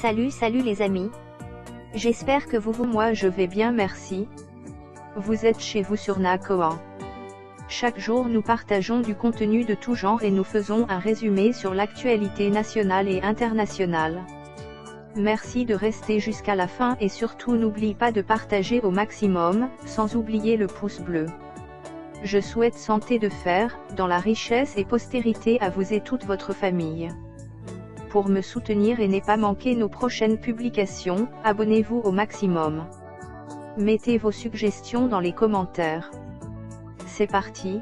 Salut les amis. J'espère que moi je vais bien, merci. Vous êtes chez vous sur Nakoa. Chaque jour nous partageons du contenu de tout genre et nous faisons un résumé sur l'actualité nationale et internationale. Merci de rester jusqu'à la fin et surtout n'oublie pas de partager au maximum, sans oublier le pouce bleu. Je souhaite santé de fer, dans la richesse et postérité à vous et toute votre famille. Pour me soutenir et ne pas manquer nos prochaines publications, abonnez-vous au maximum. Mettez vos suggestions dans les commentaires. C'est parti.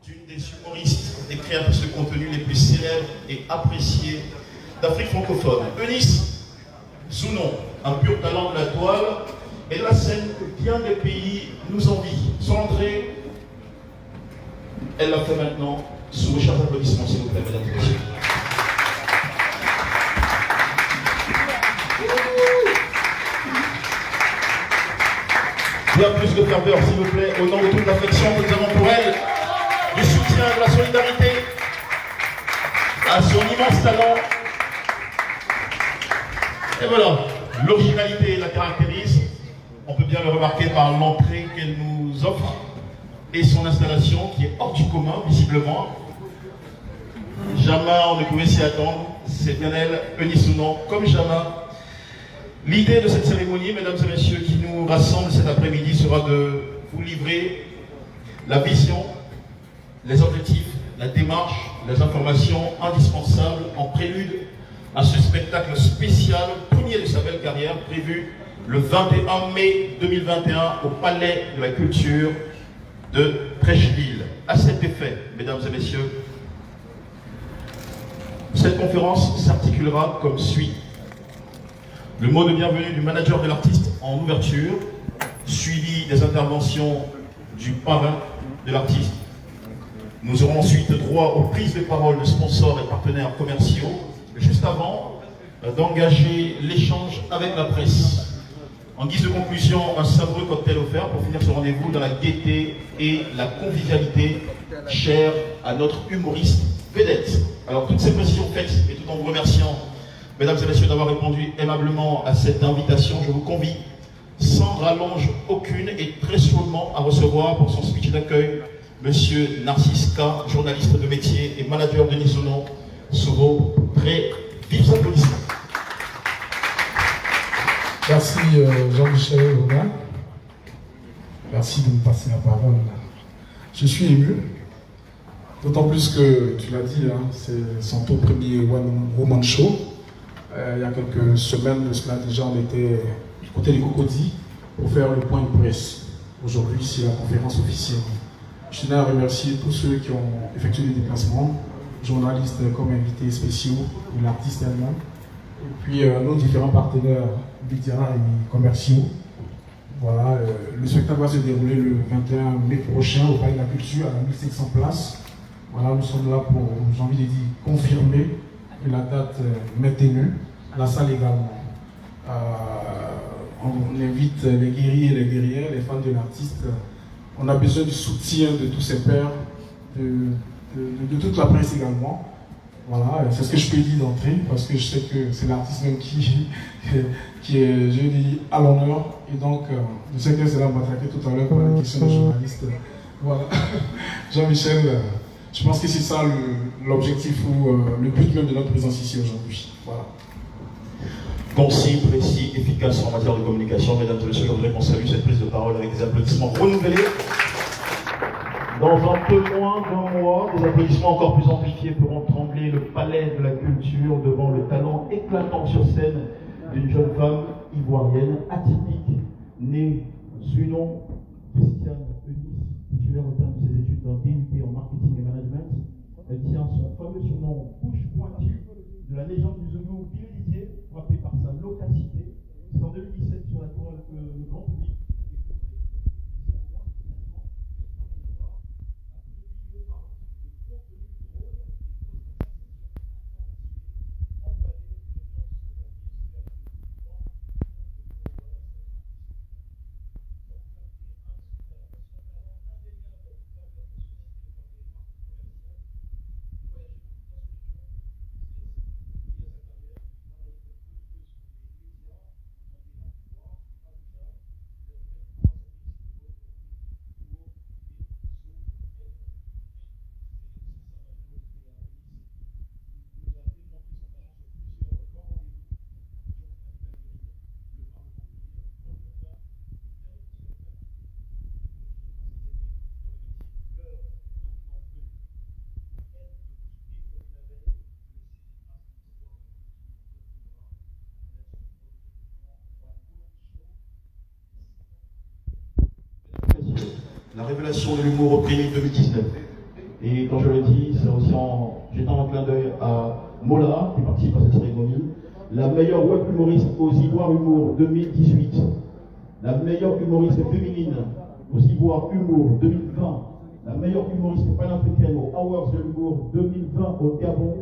D'une des humoristes et créatrices de contenu les plus célèbres et appréciées d'Afrique francophone. Eunice Sounon, un pur talent de la toile et de la scène que bien des pays nous envient. Son entrée, elle l'a fait maintenant, sous vos chers applaudissements, s'il vous plaît, mesdames et messieurs. Bien plus de ferveur, s'il vous plaît, au nom de toute l'affection que nous avons pour elle, du soutien, de la solidarité, à son immense talent. Et voilà, l'originalité la caractérise. On peut bien le remarquer par l'entrée qu'elle nous offre et son installation qui est hors du commun, visiblement. Jamais on ne pouvait s'y attendre. C'est bien elle, Eunice Sounon, comme jamais. L'idée de cette cérémonie, mesdames et messieurs, qui nous rassemble cet après-midi sera de vous livrer la vision, les objectifs, la démarche, les informations indispensables en prélude à ce spectacle spécial, premier de sa belle carrière, prévu le 21 mai 2021 au Palais de la Culture de Treichville. À cet effet, mesdames et messieurs, cette conférence s'articulera comme suit. Le mot de bienvenue du manager de l'artiste en ouverture, suivi des interventions du parrain de l'artiste. Nous aurons ensuite droit aux prises de parole de sponsors et partenaires commerciaux, juste avant d'engager l'échange avec la presse. En guise de conclusion, un savoureux cocktail offert pour finir ce rendez-vous dans la gaieté et la convivialité chère à notre humoriste vedette. Alors toutes ces précisions faites et tout en vous remerciant, mesdames et messieurs, d'avoir répondu aimablement à cette invitation, je vous convie, sans rallonge aucune et très chaudement, à recevoir pour son speech d'accueil Monsieur Narcisse K, journaliste de métier et manager de Nisonon, sous vos très vifs applaudissements. Merci Jean-Michel Romain. Merci de me passer la parole. Je suis ému, d'autant plus que, tu l'as dit, hein, c'est son tout premier One Woman Show. Il y a quelques semaines de cela déjà, on était du côté des Cocody pour faire le point de presse. Aujourd'hui, c'est la conférence officielle. Je tenais à remercier tous ceux qui ont effectué les déplacements, journalistes comme invités spéciaux, et l'artiste elle-même, et puis nos différents partenaires médias et commerciaux. Voilà, le spectacle va se dérouler le 21 mai prochain au Palais de la Culture à 1500 places. Voilà, nous sommes là pour, j'ai envie de dire, confirmer que la date maintenue, la salle également. On invite les guerriers et les guerrières, les fans de l'artiste. On a besoin du soutien de tous ses pairs, de toute la presse également. Voilà, c'est ce que je peux dire d'entrée, parce que je sais que c'est l'artiste même qui est, je dis, à l'honneur. Et donc, je sais que c'est là m'attaquer tout à l'heure pour la question des journalistes. Voilà. Jean-Michel, je pense que c'est ça l'objectif ou le but même de notre présence ici aujourd'hui. Voilà. Concis, précis, efficace en matière de communication. Mesdames et messieurs, je voudrais qu'on salue cette prise de parole avec des applaudissements renouvelés. Dans un peu moins d'un mois, des applaudissements encore plus amplifiés feront trembler le Palais de la Culture devant le talent éclatant sur scène d'une jeune femme ivoirienne atypique, née Zunon Christiane Eunice, titulaire au terme de ses études dans un DUT en marketing et management. Elle tient son fameux surnom bouche pointue de la légende du zoulou Bill Didier, frappé par sa loquacité. C'est en 2017 sur la toile que le grand public la révélation de l'humour au Prix 2019. Et quand je le dis, c'est aussi en jetant un clin d'œil à Mola, qui participe à cette cérémonie, la meilleure web humoriste aux Ivoires Humour 2018, la meilleure humoriste féminine aux Ivoires Humour 2020, la meilleure humoriste panafricaine aux Awards de l'humour 2020 au Gabon,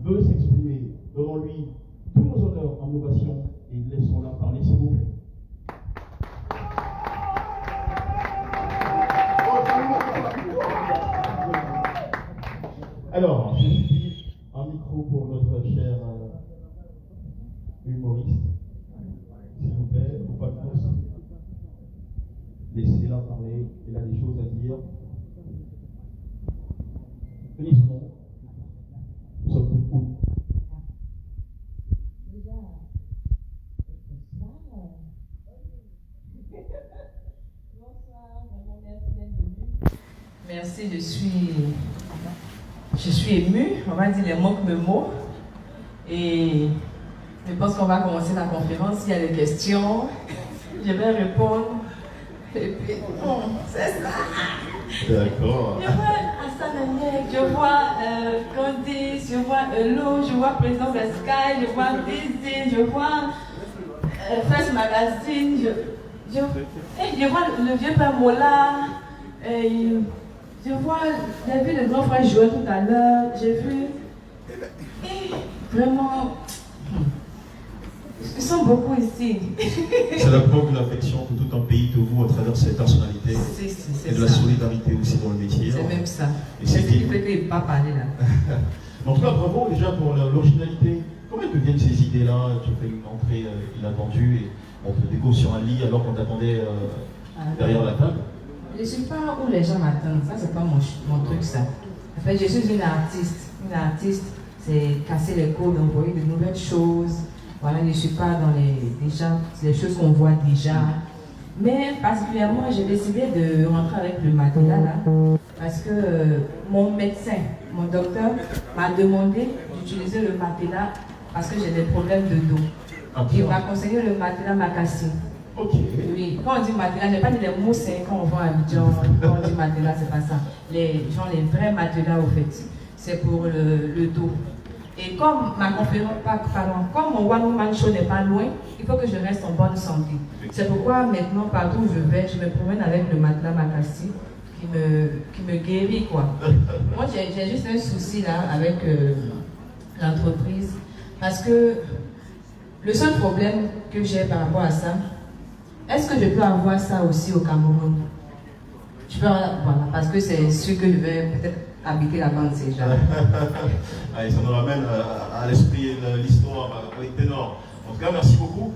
veut s'exprimer. Donnons-lui tous nos honneurs en ovation et laissons-la parler, s'il vous plaît. Alors, je suis un micro pour notre cher humoriste. S'il vous plaît, ou pas de plus. Laissez-la parler, elle a des choses à dire. Venez son nom. Nous sommes beaucoup. Merci, je suis émue, on va dire les manques de mots. Et je pense qu'on va commencer la conférence. Il y a des questions, je vais répondre. Et puis, c'est ça. D'accord. Je vois Hassan Amnek, je vois Candice, je vois Elo, je vois Président de Sky, je vois Disney, je vois First Magazine, je vois le vieux père Mola. Je vois, j'ai vu le grand frère jouer tout à l'heure, j'ai vu, et vraiment, ils sont beaucoup ici. C'est la preuve de l'affection que tout un pays te voue à travers cette personnalité et de la solidarité aussi dans le métier. C'est même ça. Et c'est ce qui fait qu'il ne pas parler là. En tout cas, bravo déjà pour l'originalité. Comment te viennent ces idées-là? Tu fais une entrée inattendue et on te découvre sur un lit alors qu'on t'attendait derrière la table. Je ne suis pas où les gens m'attendent, ça c'est pas mon truc ça. En fait, je suis une artiste. Une artiste, c'est casser les codes, envoyer de nouvelles choses. Voilà, je ne suis pas dans les choses qu'on voit déjà. Mais particulièrement, j'ai décidé de rentrer avec le matelas là, parce que mon médecin, mon docteur m'a demandé d'utiliser le matelas parce que j'ai des problèmes de dos. Il m'a conseillé le matelas Makassi. Okay. Oui, quand on dit matelas, je n'ai pas dit les mousses quand on voit à Abidjan, quand on dit matelas, c'est pas ça. Les vrais matelas au fait, c'est pour le dos. Et comme ma conférence, comme mon One Woman Show n'est pas loin, il faut que je reste en bonne santé. C'est pourquoi maintenant, partout où je vais, je me promène avec le matelas Makassi qui me guérit quoi. Moi j'ai juste un souci là avec l'entreprise parce que le seul problème que j'ai par rapport à ça, est-ce que je peux avoir ça aussi au Cameroun? Je peux, voilà, parce que c'est sûr que je vais peut-être habiter là-bas, on ne sait jamais. Allez, ça nous ramène à l'esprit de l'histoire avec Ténor. En tout cas, merci beaucoup.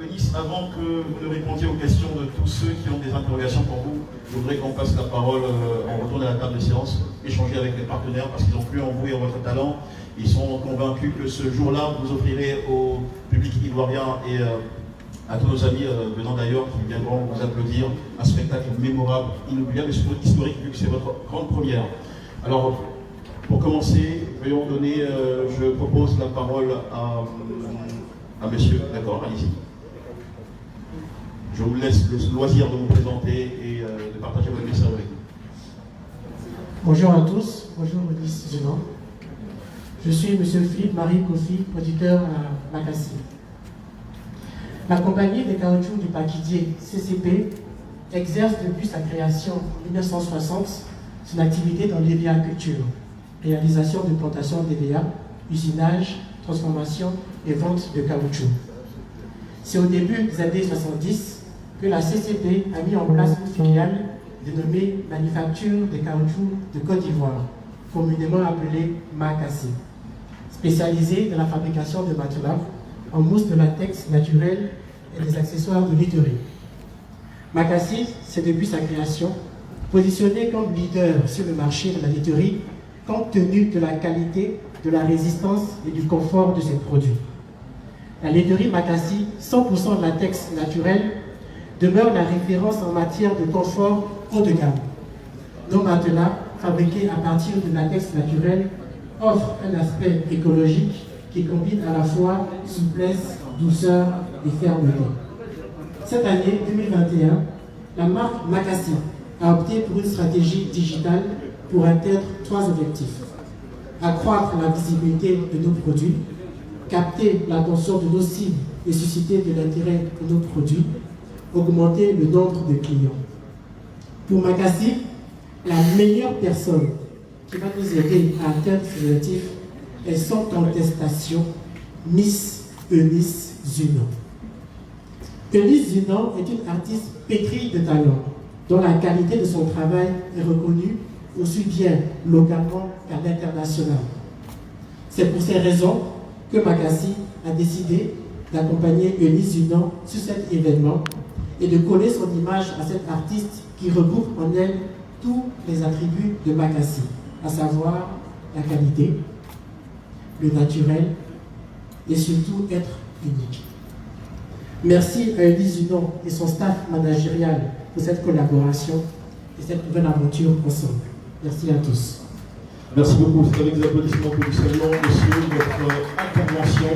Eunice, avant que vous ne répondiez aux questions de tous ceux qui ont des interrogations pour vous, je voudrais qu'on passe la parole, on retourne à la table de séance, échanger avec les partenaires parce qu'ils ont cru en vous et en votre talent. Ils sont convaincus que ce jour-là, vous offrirez au public ivoirien et à tous nos amis venant d'ailleurs qui viendront vous applaudir un spectacle mémorable, inoubliable et surtout historique vu que c'est votre grande première. Alors, pour commencer, veuillons donner, je propose la parole à monsieur, d'accord, allez-y. Je vous laisse le loisir de vous présenter et de partager votre message avec nous. Bonjour à tous, bonjour Maurice Zenon. Je suis M. Philippe-Marie Kofi, auditeur à Makassi. La compagnie des caoutchoucs du Paquidier, CCP, exerce depuis sa création en 1960 son activité dans l'héliaculture, réalisation de plantations d'hélia, usinage, transformation et vente de caoutchouc. C'est au début des années 70 que la CCP a mis en place une filiale dénommée Manufacture des caoutchoucs de Côte d'Ivoire, communément appelée Makassi, spécialisée dans la fabrication de matelas en mousse de latex naturel et des accessoires de literie. Makassi, c'est depuis sa création, positionné comme leader sur le marché de la literie, compte tenu de la qualité, de la résistance et du confort de ses produits. La laiterie Makassi, 100% latex naturel, demeure la référence en matière de confort haut de gamme. Nos matelas, fabriqués à partir de latex naturel, offrent un aspect écologique qui combine à la fois souplesse, douceur et fermeté. Cette année 2021, la marque Makassi a opté pour une stratégie digitale pour atteindre 3 objectifs. Accroître la visibilité de nos produits, capter l'attention de nos cibles et susciter de l'intérêt pour nos produits, augmenter le nombre de clients. Pour Makassi, la meilleure personne qui va nous aider à atteindre ces objectifs est sans contestation Miss Eunice Zunan. Eunice Zunan est une artiste pétrie de talent, dont la qualité de son travail est reconnue aussi bien localement qu'à l'international. C'est pour ces raisons que Makassi a décidé d'accompagner Eunice Zunan sur cet événement et de coller son image à cette artiste qui regroupe en elle tous les attributs de Makassi, à savoir la qualité, le naturel et surtout être unique. Merci à Eunice Zunan et son staff managérial pour cette collaboration et cette nouvelle aventure ensemble. Merci à tous. Merci beaucoup. C'est avec des applaudissements que nous saluons, monsieur, votre intervention.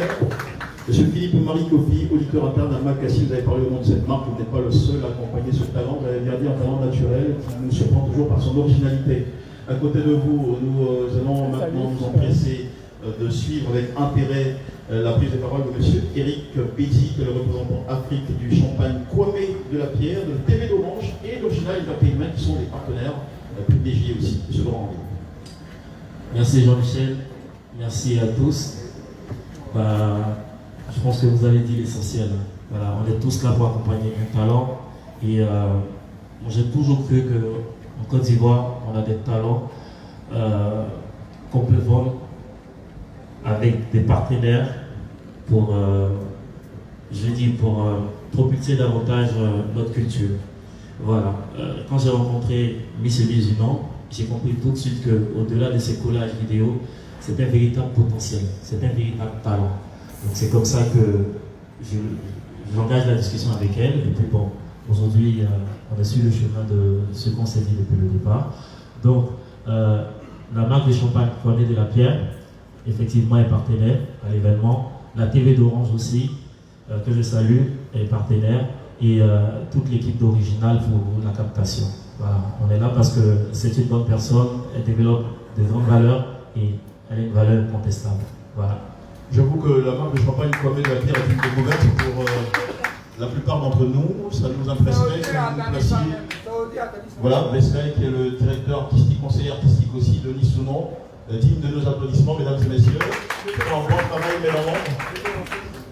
Monsieur Philippe-Marie Kofi, auditeur interne à Makassi, vous avez parlé au nom de cette marque, vous n'êtes pas le seul à accompagner ce talent, vous avez bien dit un talent naturel qui nous surprend toujours par son originalité. À côté de vous, nous allons maintenant nous empresser de suivre avec intérêt la prise de parole de monsieur Eric Bézi, qui est le représentant Afrique du Champagne Kwame de la Pierre, de TV d'Orange et d'Original Entertainment, qui sont des partenaires privilégiés aussi. Monsieur le rendez-vous. Merci Jean-Michel, merci à tous. Je pense que vous avez dit l'essentiel. Voilà, on est tous là pour accompagner un talent. Et j'ai toujours cru qu'en Côte d'Ivoire, on a des talents qu'on peut vendre avec des partenaires pour, pour propulser davantage notre culture. Voilà. Quand j'ai rencontré Miss Eunice Zunan, j'ai compris tout de suite qu'au-delà de ces collages vidéo, c'est un véritable potentiel, c'est un véritable talent. Donc c'est comme ça que j'engage la discussion avec elle. Et puis bon, aujourd'hui, on a su le chemin de ce qu'on s'est dit depuis le départ. Donc, la marque de champagne Kwame de la Pierre, effectivement, est partenaire à l'événement. La TV d'Orange aussi, que je salue, est partenaire. Et toute l'équipe d'Original pour la captation. Voilà. On est là parce que c'est une bonne personne, elle développe de grandes valeurs et elle a une valeur contestable. Voilà. J'avoue que la marque de champagne Kwame de la Pierre est une découverte pour la plupart d'entre nous. Ça nous impressionnerait que vous nous placiez. Voilà, Wesley qui est le directeur artistique, conseiller artistique aussi de Eunice Zunan, digne de nos applaudissements, mesdames et messieurs. En bon travail, mesdames.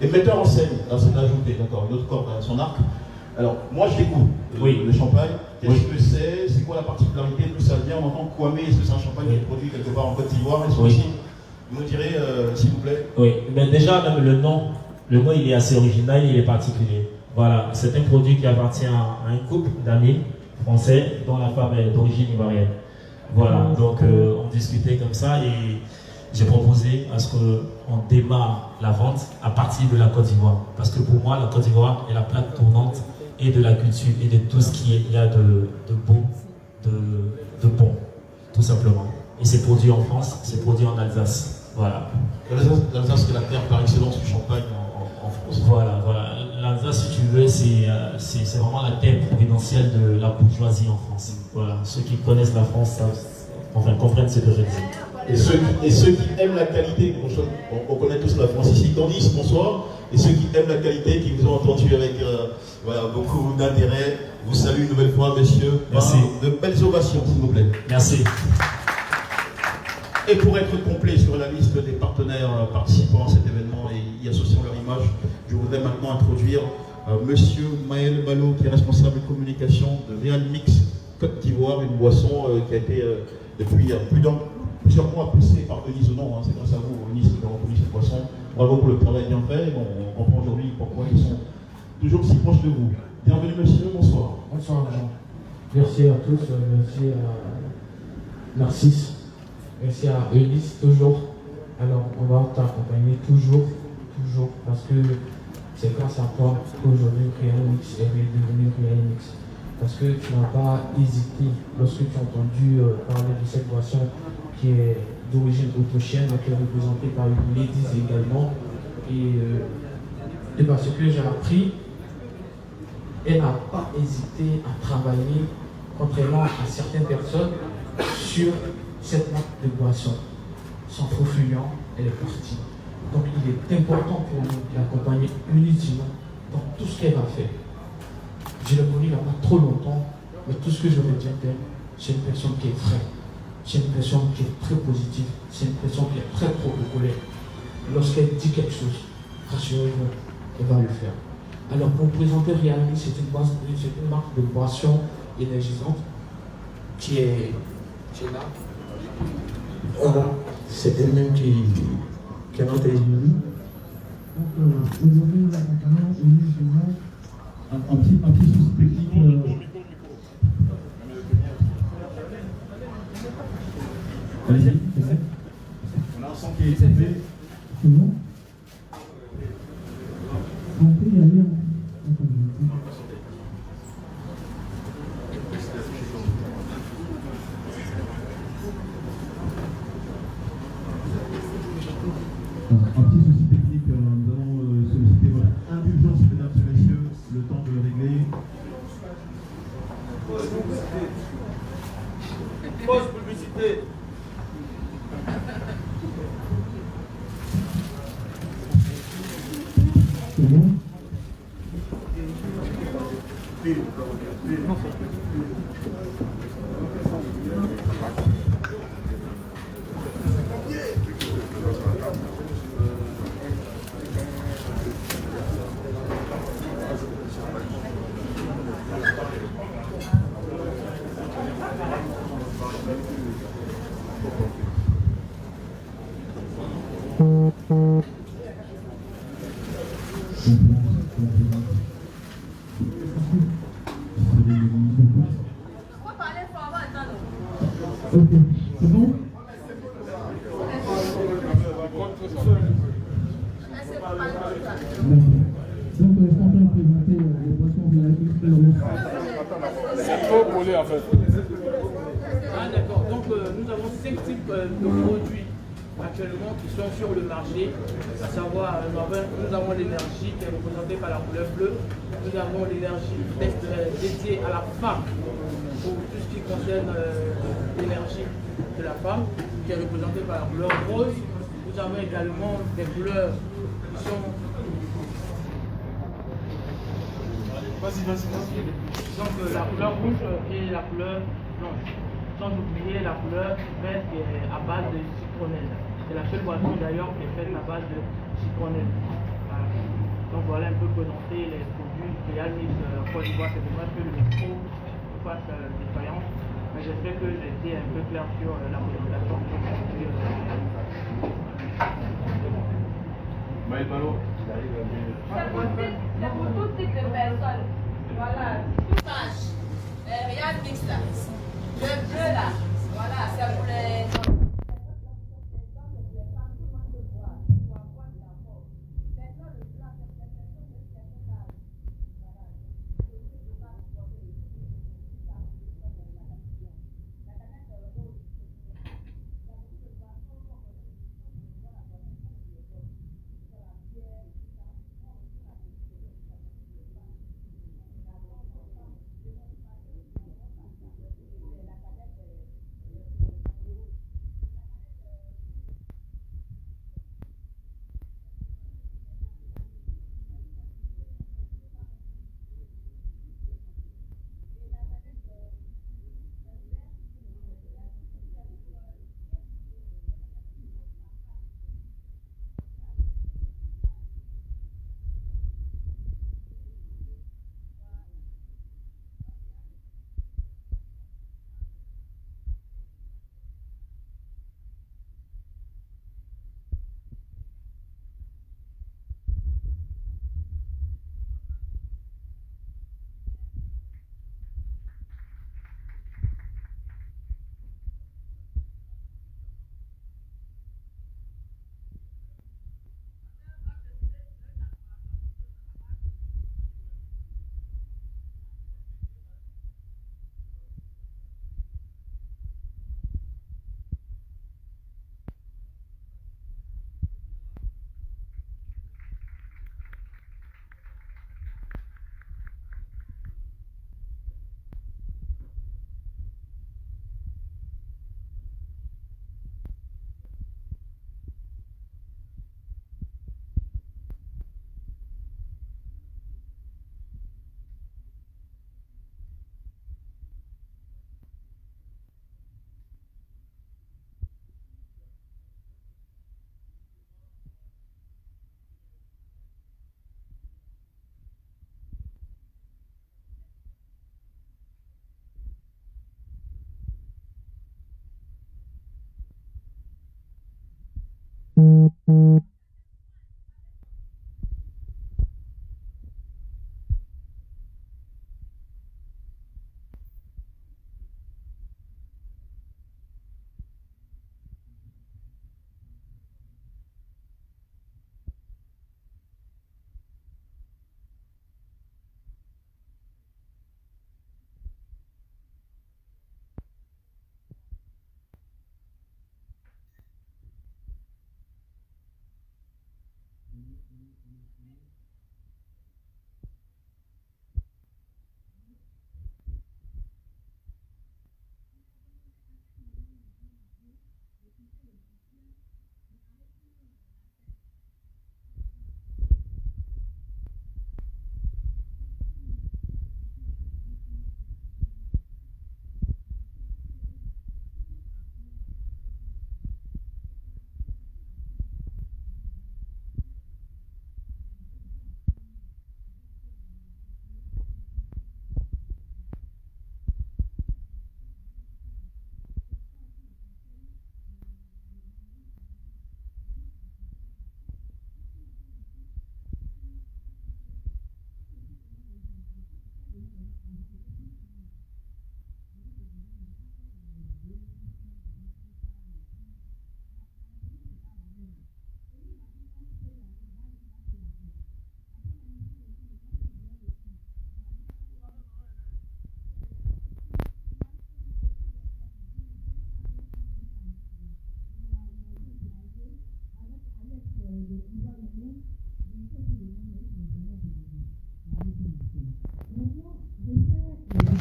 Et metteur en scène, là c'est ajouté, d'accord, une autre corde à son arc. Alors, moi je découvre le champagne. Qu'est-ce que c'est quoi la particularité, d'où ça vient? On entend Kwame, est-ce que c'est un champagne qui est produit quelque part en Côte d'Ivoire? Est-ce que aussi, vous me direz, s'il vous plaît? Oui, mais déjà, même le nom il est assez original, il est particulier. Voilà, c'est un produit qui appartient à un couple d'amis français dont la femme est d'origine ivoirienne. Voilà, donc on discutait comme ça et j'ai proposé à ce qu'on démarre la vente à partir de la Côte d'Ivoire. Parce que pour moi, la Côte d'Ivoire est la plaque tournante et de la culture et de tout ce qu'il y a de beau, de bon, tout simplement. Et c'est produit en France, c'est produit en Alsace. Voilà. L'Alsace, c'est la terre par excellence du champagne en France. Voilà. L'Alsace, si tu veux, c'est vraiment la terre providentielle de la bourgeoisie en France. Voilà. Ceux qui connaissent la France savent enfin comprennent ce que je dis. Et ceux qui aiment la qualité, on connaît tous la France ici, Candice, bonsoir. Et ceux qui aiment la qualité, qui vous ont entendu avec voilà, beaucoup d'intérêt, vous saluent une nouvelle fois, messieurs. Merci. De belles ovations, s'il vous plaît. Merci. Et pour être complet sur la liste des partenaires participants à cet événement et y associant leur image, je voudrais maintenant introduire monsieur Maël Ballot, qui est responsable de communication de Real Mix Côte d'Ivoire, une boisson qui a été depuis plusieurs mois poussée par Denise Onon. C'est grâce à vous, Denise, qui a reconnu cette boisson. Bravo pour le travail bien fait. On comprend aujourd'hui pourquoi ils sont toujours si proches de vous. Bienvenue monsieur, bonsoir. Bonsoir. Merci à tous, merci à Narcisse. Merci à Eunice, toujours. Alors, on va t'accompagner toujours, parce que c'est grâce à toi qu'aujourd'hui Realmix est devenu Realmix. Parce que tu n'as pas hésité lorsque tu as entendu parler de cette boisson qui est d'origine autrichienne, qui est représentée par une Ladies également. Et parce que j'ai appris, elle n'a pas hésité à travailler, contrairement à certaines personnes, sur cette marque de boisson. Sans faux fuyant, elle est partie. Donc il est important pour nous d'accompagner uniquement dans tout ce qu'elle va faire. Je l'ai connue il n'y a pas trop longtemps, mais tout ce que je veux dire d'elle, c'est une personne qui est vraie, c'est une personne qui est très positive, c'est une personne qui est très protocolaire. Lorsqu'elle dit quelque chose, rassurez-vous, elle va le faire. Alors pour présenter Realmix, c'est une marque de boisson énergisante qui est là. Voilà, c'est elle-même qui est notre élu. Donc aujourd'hui nous accompagnons uniquement un petit souci technique. Allez-y, on a un son qui est élevé. C'est bon? On peut y aller. Un petit souci technique, nous allons solliciter votre indulgence, mesdames et messieurs, le temps de le régler. Pause publicité. C'est bon? Ok, c'est bon? Donc, est-ce qu'on peut présenter les boissons VIP? C'est trop collé en fait. Ah d'accord, donc nous avons 5 types de produits actuellement qui sont sur le marché, à savoir nous avons l'énergie qui est représentée par la couleur bleue, nous avons l'énergie dédiée à la femme pour tout ce qui concerne l'énergie de la femme qui est représentée par la couleur rose. Nous avons également des couleurs qui sont donc la couleur rouge et la couleur blanche. Sans oublier la couleur verte qui est à base de citronnelle. C'est la seule boisson d'ailleurs qui est faite à base de citronnelle. Voilà. Donc voilà un peu présenter les produits Realmix Côte d'Ivoire. C'est dommage que le micro fasse défaillance, mais j'espère que j'ai été un peu clair sur la présentation de ce produit. Maël Ballot. C'est pour tout type de personnes. Voilà, tout âge. Realmix là. Le bleu là, voilà, c'est pour les...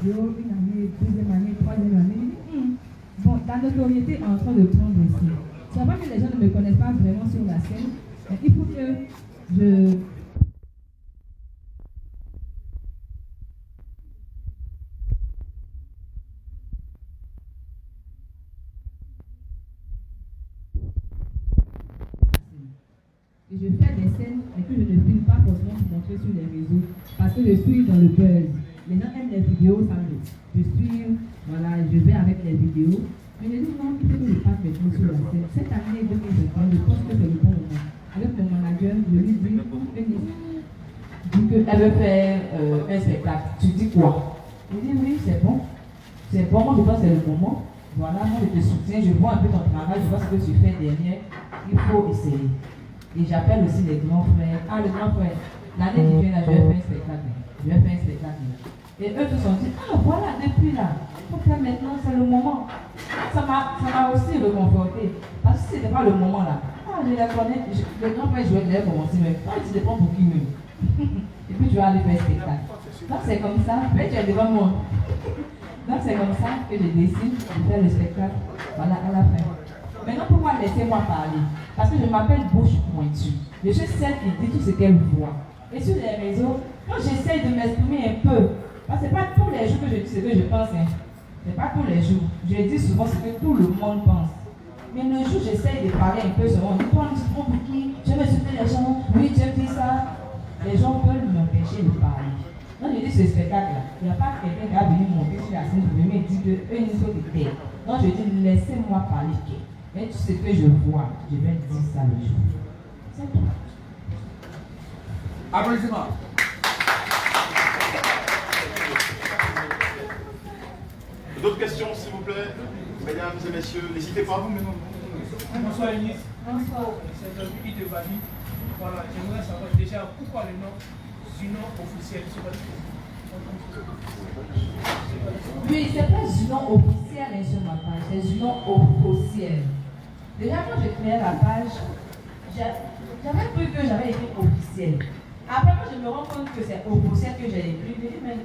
Une année, deuxième année, troisième année. Bon, la notoriété est en train de prendre aussi. C'est vrai que les gens ne me connaissent pas vraiment sur la scène. Mais il faut que je... Et je fais des scènes et que je ne filme pas forcément pour montrer sur les réseaux. Parce que je suis dans le buzz. Les gens aiment les vidéos, ça je suis, voilà, je vais avec les vidéos. Mais je dis non, il faut que je fasse mes choses sur la scène. Cette année 2021, je pense que c'est le bon moment. Avec mon manager, je lui dis qu'elle veut faire un spectacle. Tu dis quoi? Il dit oui, c'est bon. C'est bon, moi je pense que c'est le moment. Voilà, moi je te soutiens, je vois un peu ton travail, je vois ce que tu fais derrière. Il faut essayer. Et j'appelle aussi les grands frères. Ah, le grand frère, l'année qui vient là, je vais faire un spectacle. Je vais faire un spectacle. Et eux se sont dit, ah voilà, depuis là, il faut faire maintenant, c'est le moment. Ça m'a aussi réconforté. Parce que c'était pas le moment là. Ah, je les connais, le grand frère, je vais commencer, mais toi, tu te prends pour qui même. Et puis tu vas aller faire un spectacle. Donc c'est comme ça, mais tu es devant moi. Donc c'est comme ça que je décide de faire le spectacle. Voilà, à la fin. Maintenant, pourquoi laissez-moi parler? Parce que je m'appelle Bouche Pointue. Je suis celle qui dit tout ce qu'elle voit. Et sur les réseaux, quand j'essaye de m'exprimer un peu, parce que ce n'est pas tous les jours que je dis ce que je pense. Hein. Ce n'est pas tous les jours. Je dis souvent ce que tout le monde pense. Mais le jour où j'essaye de parler un peu souvent, on dit toi, tu te prends pour qui? Je vais soutenir les gens. Oui, tu dis ça. Les gens peuvent m'empêcher de parler. Quand je dis ce spectacle-là, il n'y a pas quelqu'un qui va venir monter sur la scène pour me dire qu'eux, ils sont des terres. Donc je dis, laissez-moi parler. Mais tout ce que je vois, je vais dire ça le jour. C'est tout. Applaudissements. D'autres questions, s'il vous plaît? Mesdames et messieurs, n'hésitez pas. Bonsoir, Eunice. Bonsoir. C'est un but de Bali. Voilà, j'aimerais savoir déjà pourquoi le nom Zunon officiel. Oui, c'est pas Zunon officiel hein, sur ma page, c'est Zunon officiel. Déjà, quand j'ai créé la page, j'avais cru que j'avais écrit officiel. Après, quand je me rends compte que c'est officiel que j'ai écrit, je dis, mais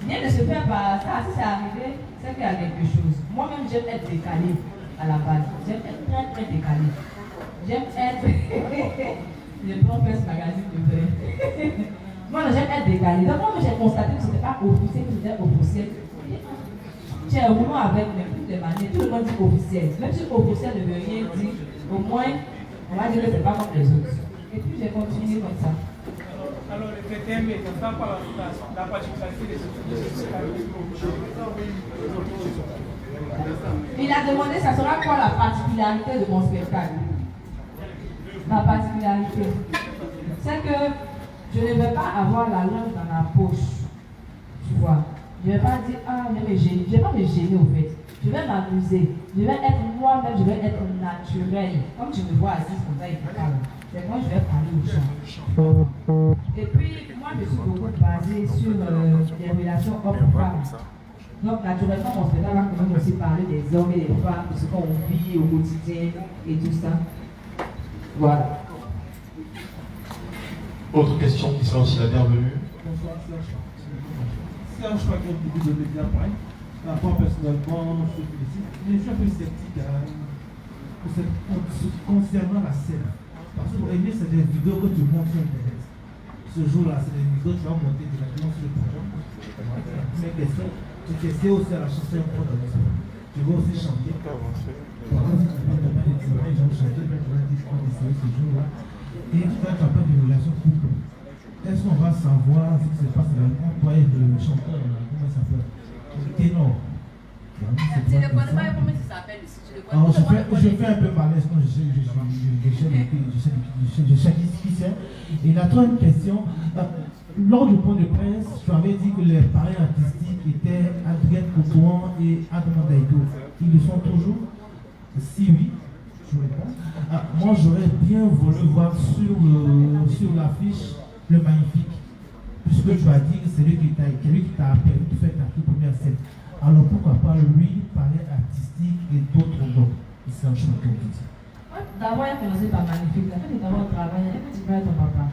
rien ne se fait par ça. Si c'est arrivé, c'est qu'il y a quelque chose. Moi-même, j'aime être décalé à la base. J'aime être très, très décalé. J'aime être. Je prends Presse Magazine de vrai. Moi, j'aime être décalé. Donc, moi, j'ai constaté que ce n'était pas officiel, que c'était officiel. J'ai un roulement avec toutes les manières. Tout le monde dit officiel. Même si officiel ne veut rien dire, au moins, on va dire que ce n'est pas comme les autres. Et puis, j'ai continué comme ça. Alors, le PTM est pas par la particularité des autres. Il a demandé, ça sera quoi la particularité de mon spectacle? Ma particularité, c'est que je ne vais pas avoir la langue dans la poche. Tu vois? Je ne vais pas dire, ah, je ne vais pas me gêner au fait. Je vais m'amuser. Je vais être moi-même, je vais être naturel. Comme tu me vois assise comme ça et tu parles. C'est moi, je vais parler aux gens. Et puis, moi, je suis beaucoup basée sur les relations hommes-femmes. Donc, naturellement, mon spectacle va quand même aussi parler des hommes et des femmes, de ce qu'on vit au quotidien et tout ça. Voilà. Autre question qui sera aussi la bienvenue. Bonsoir, Serge Paquet de Mediapoint. Moi, personnellement, je félicite. Je suis un peu sceptique concernant la scène. Parce que aimer, c'est des vidéos que tu montres sur Internet. Ce jour-là, c'est des vidéos que tu vas monter directement sur le projet. Mais question, tu t'essayes aussi à la chanson pour dans l'esprit. Tu veux aussi chanter. Par contre, tu vas chanter, mais tu vas dire qu'on essaye ce jour-là. Et tu vas pas de relation couple. Est-ce qu'on va savoir ce qui se passe là? On voit le chanteur, comment il s'appelle? Le ténor. Tu ne connais pas comment il s'appelle ici. Je fais un peu malaise quand je sais qui c'est. Et la troisième question, lors du point de presse, tu avais dit que les paris artistiques étaient Adrienne Coutouan et Adam Daïko. Ils le sont toujours? Si oui, je réponds. Moi, j'aurais bien voulu voir sur l'affiche le magnifique. Puisque tu as dit que c'est lui qui t'a permis de faire ta toute première scène. Alors pourquoi pas lui, parler artistique et d'autres noms? C'est un choix que vous dites. D'abord, il a commencé par magnifique. Quand tu vas au travail, tu vas ton papa.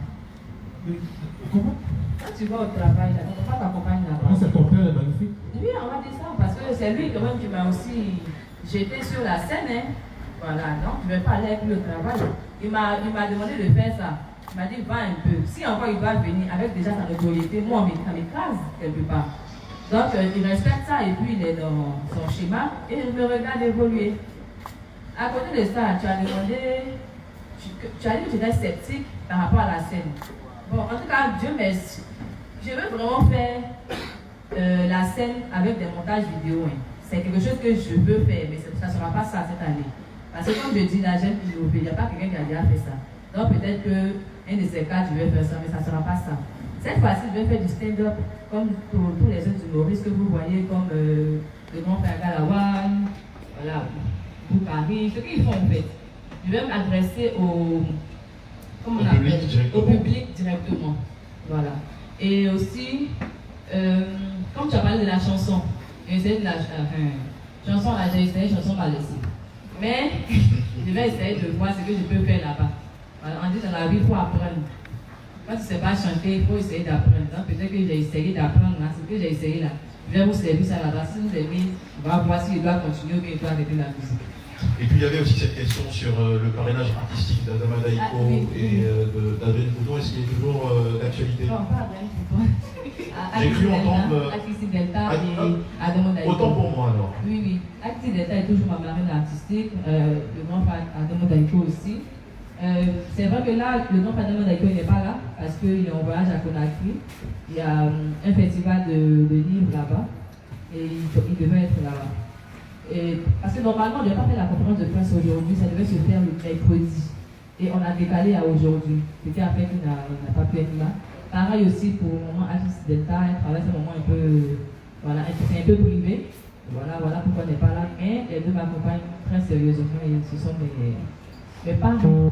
Comment? Quand tu vas au travail, ton papa t'accompagne là-bas. C'est ton père est magnifique? Oui, on va dire ça, parce que c'est lui quand même qui m'a aussi jeté sur la scène. Hein. Voilà, donc je ne vais pas aller avec lui au travail. Il m'a demandé de faire ça. Il m'a dit, va un peu. Si encore il va venir avec déjà sa notoriété, moi, on m'écrase quelque part. Donc, il respecte ça et puis il est dans son schéma et je me regarde évoluer. À côté de ça, tu as demandé, tu as dit que tu étais sceptique par rapport à la scène. Bon, en tout cas, Dieu merci. Je veux vraiment faire la scène avec des montages vidéo. Hein. C'est quelque chose que je veux faire, mais ça ne sera pas ça cette année. Parce que comme je dis, la j'aime innover, il n'y a pas quelqu'un qui a déjà fait ça. Donc peut-être qu'un de ces cas, je vais faire ça, mais ça ne sera pas ça. Cette fois-ci, je vais faire du stand-up comme pour tous les autres humoristes que vous voyez, comme le grand frère Galawan, voilà, Boukari, ce qu'ils font en fait. Je vais m'adresser au public directement. Voilà. Et aussi, comme tu as parlé de la chanson, j'ai chanson là, j'ai essayé chanson mal laissée. Mais je vais essayer de voir ce que je peux faire là-bas. Voilà, on dit dans la vie, il faut apprendre. Quand tu ne sais pas chanter, il faut essayer d'apprendre. Donc peut-être que j'ai essayé d'apprendre là, ce que j'ai essayé là. Je vais vous servir ça là-bas. Si vous aimez, on va voir s'il doit continuer ou bien il doit arrêter la musique. Et puis il y avait aussi cette question sur le parrainage artistique d'Adama Daïko et d'Adrien Coudon. Est-ce qu'il est toujours d'actualité? Non, pas Adrien Coudon. J'ai cru entendre. Actrice Delta et Adama Daïko. Autant pour moi alors. Oui, oui. Actrice Delta est toujours ma marraine artistique. Le grand Adama Daïko aussi. C'est vrai que là, le nom Adama Daïko n'est pas là parce qu'il est en voyage à Conakry. Il y a un festival de livres là-bas et il devait être là-bas. Parce que normalement, on ne devait pas faire la conférence de presse aujourd'hui, ça devait se faire le mercredi. Et on a décalé à aujourd'hui. C'était après qu'il n'a pas pu être là. Pareil aussi pour le moment, Alice Delta, elle traverse un moment un peu, voilà, c'est un peu privé. Voilà pourquoi elle n'est pas là. Mais les deux m'accompagnent très sérieusement et ce sont mes parents.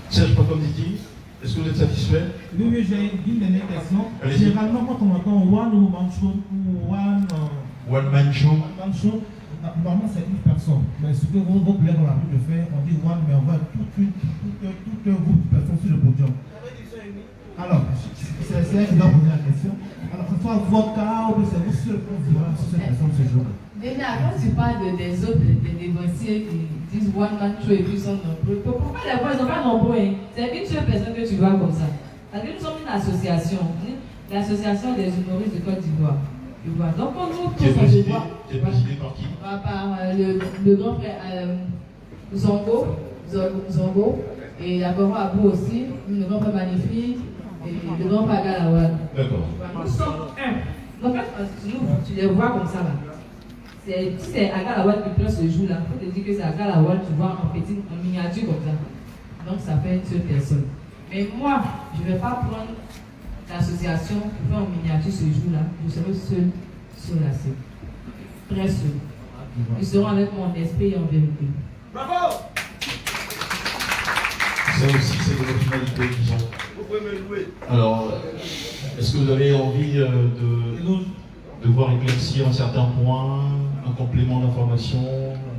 Serge Pakom-Didi, est-ce que vous êtes satisfait? Oui, j'ai une dernière question. Généralement, quand on entend One Man Show ou One Man Show, normalement c'est une personne. Mais ce que vos collègues ont l'habitude de faire, on dit One, mais on va tout un groupe de personnes sur le podium. Alors, c'est elle qui doit poser la question. Alors, que ce soit votre cas ou c'est vous seul pour vivre sur cette personne ce jour. Déjà, quand tu parles des autres, des négociés qui disent One Man Show et puis ils sont nombreux, pourquoi les voix ils ne sont pas nombreux? Hein? C'est une seule personne que tu vois comme ça. Parce que nous sommes une association, l'association des humoristes de Côte d'Ivoire. Donc, pour nous, tous on se voit. Qui est présidé par qui? Par le grand frère Zongo, et la Goro Abou aussi, le grand frère Magnifique, et le grand frère Galawan. D'accord. Nous sommes un. Donc, nous, tu les vois comme ça là. Si c'est Agalawan qui prend ce jour-là, il faut te dire que c'est Agalawan, tu vois en miniature comme ça. Donc, ça fait une seule personne. Mais moi, je ne vais pas prendre l'association qui fait en miniature ce jour-là. Je serai seul sur la scène. Très seul. Ils seront avec mon esprit en vérité. Bravo! Ça aussi, c'est de l'originalité qu'ils ont. Vous pouvez me louer. Alors, est-ce que vous avez envie de voir éclaircir un certain point, un complément d'information?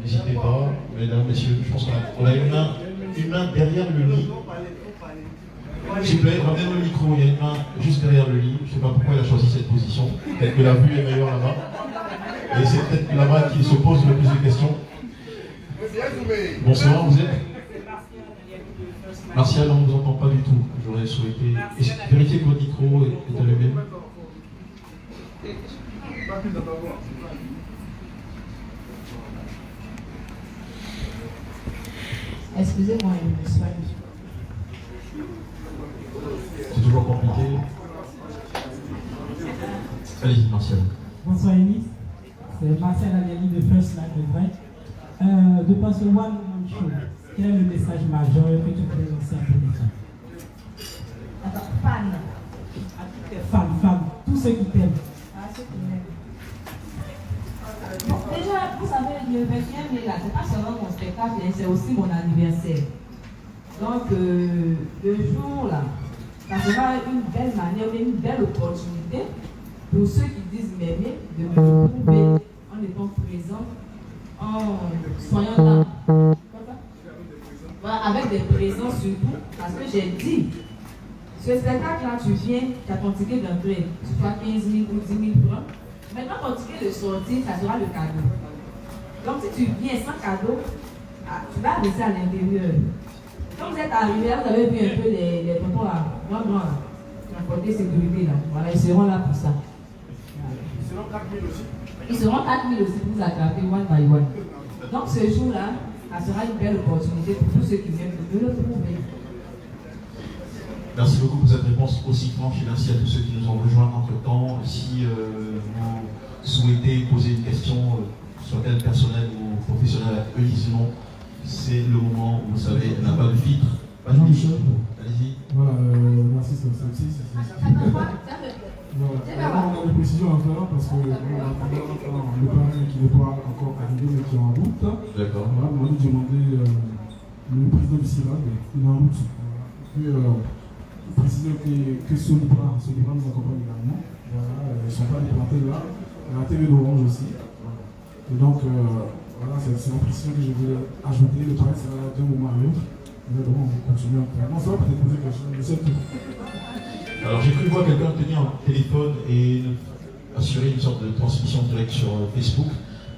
N'hésitez pas, mesdames, messieurs. Je pense qu'on a une main derrière le lit. S'il vous plaît, ramenez-moi le micro, il y a une main juste derrière le lit. Je ne sais pas pourquoi elle a choisi cette position. Peut-être que la vue est meilleure là-bas. Et c'est peut-être là-bas qui se pose le plus de questions. Bonsoir, vous êtes Martial, on ne vous entend pas du tout. J'aurais souhaité vérifier que votre micro est allumé. Excusez-moi, je me soigne. C'est toujours compliqué. Allez-y, Martial. Bonsoir, Enis. C'est Martial Agali de First Life de Vrai. De par ce One Woman Show, quel est le message majeur que tu peux lancer à tous les gens? Attends, fan. À toutes les femmes, tous ceux qui t'aiment. Ah, ceux qui m'aiment. Bon, déjà, vous savez, le 21 mai, là, c'est pas seulement mon spectacle, c'est aussi mon anniversaire. Donc, le jour, là, ça sera une belle manière, une belle opportunité pour ceux qui disent m'aimer, de me retrouver en étant présent, en soyant là. Voilà, avec des présences surtout, parce que j'ai dit, ce spectacle-là, tu viens, tu as ton ticket d'entrée, tu fais 15 000 ou 10 000 francs. Maintenant, ton ticket de sortie, ça sera le cadeau. Donc, si tu viens sans cadeau, tu vas rester à l'intérieur. Quand vous êtes arrivé, vous avez vu un peu les tontons là, non, la côté sécurité là. Voilà, ils seront là pour ça. Ils seront 4 000 aussi. Ils seront 4 000 aussi pour vous attraper one by one. Donc, ce jour-là, ça sera une belle opportunité pour tous ceux qui viennent de le trouver. Merci beaucoup pour cette réponse aussi franche et merci à tous ceux qui nous ont rejoints entre-temps. Si vous souhaitez poser une question, soit-elle personnelle ou professionnelle à Eunice Dumont, c'est le moment où vous savez, elle n'a pas de filtre. Pas de Jean-Michel. Allez-y. Voilà, merci, c'est voilà, on a des précisions à faire parce que le parrain qui n'est pas encore arrivé mais qui est en route. D'accord. Voilà, on m'a demandé le président du CIRAD, il est en route. Puis, préciser que Solibra nous accompagne également. Voilà, ils ne sont pas implantés là. La TV d'Orange aussi. Et donc, voilà, c'est la précision que je voulais ajouter. Le parrain sera d'un moment à l'autre. Mais bon, on continue un peu. Non, ça va peut-être poser quelque chose, je sais tout. Alors j'ai cru voir quelqu'un tenir un téléphone et assurer une sorte de transmission directe sur Facebook,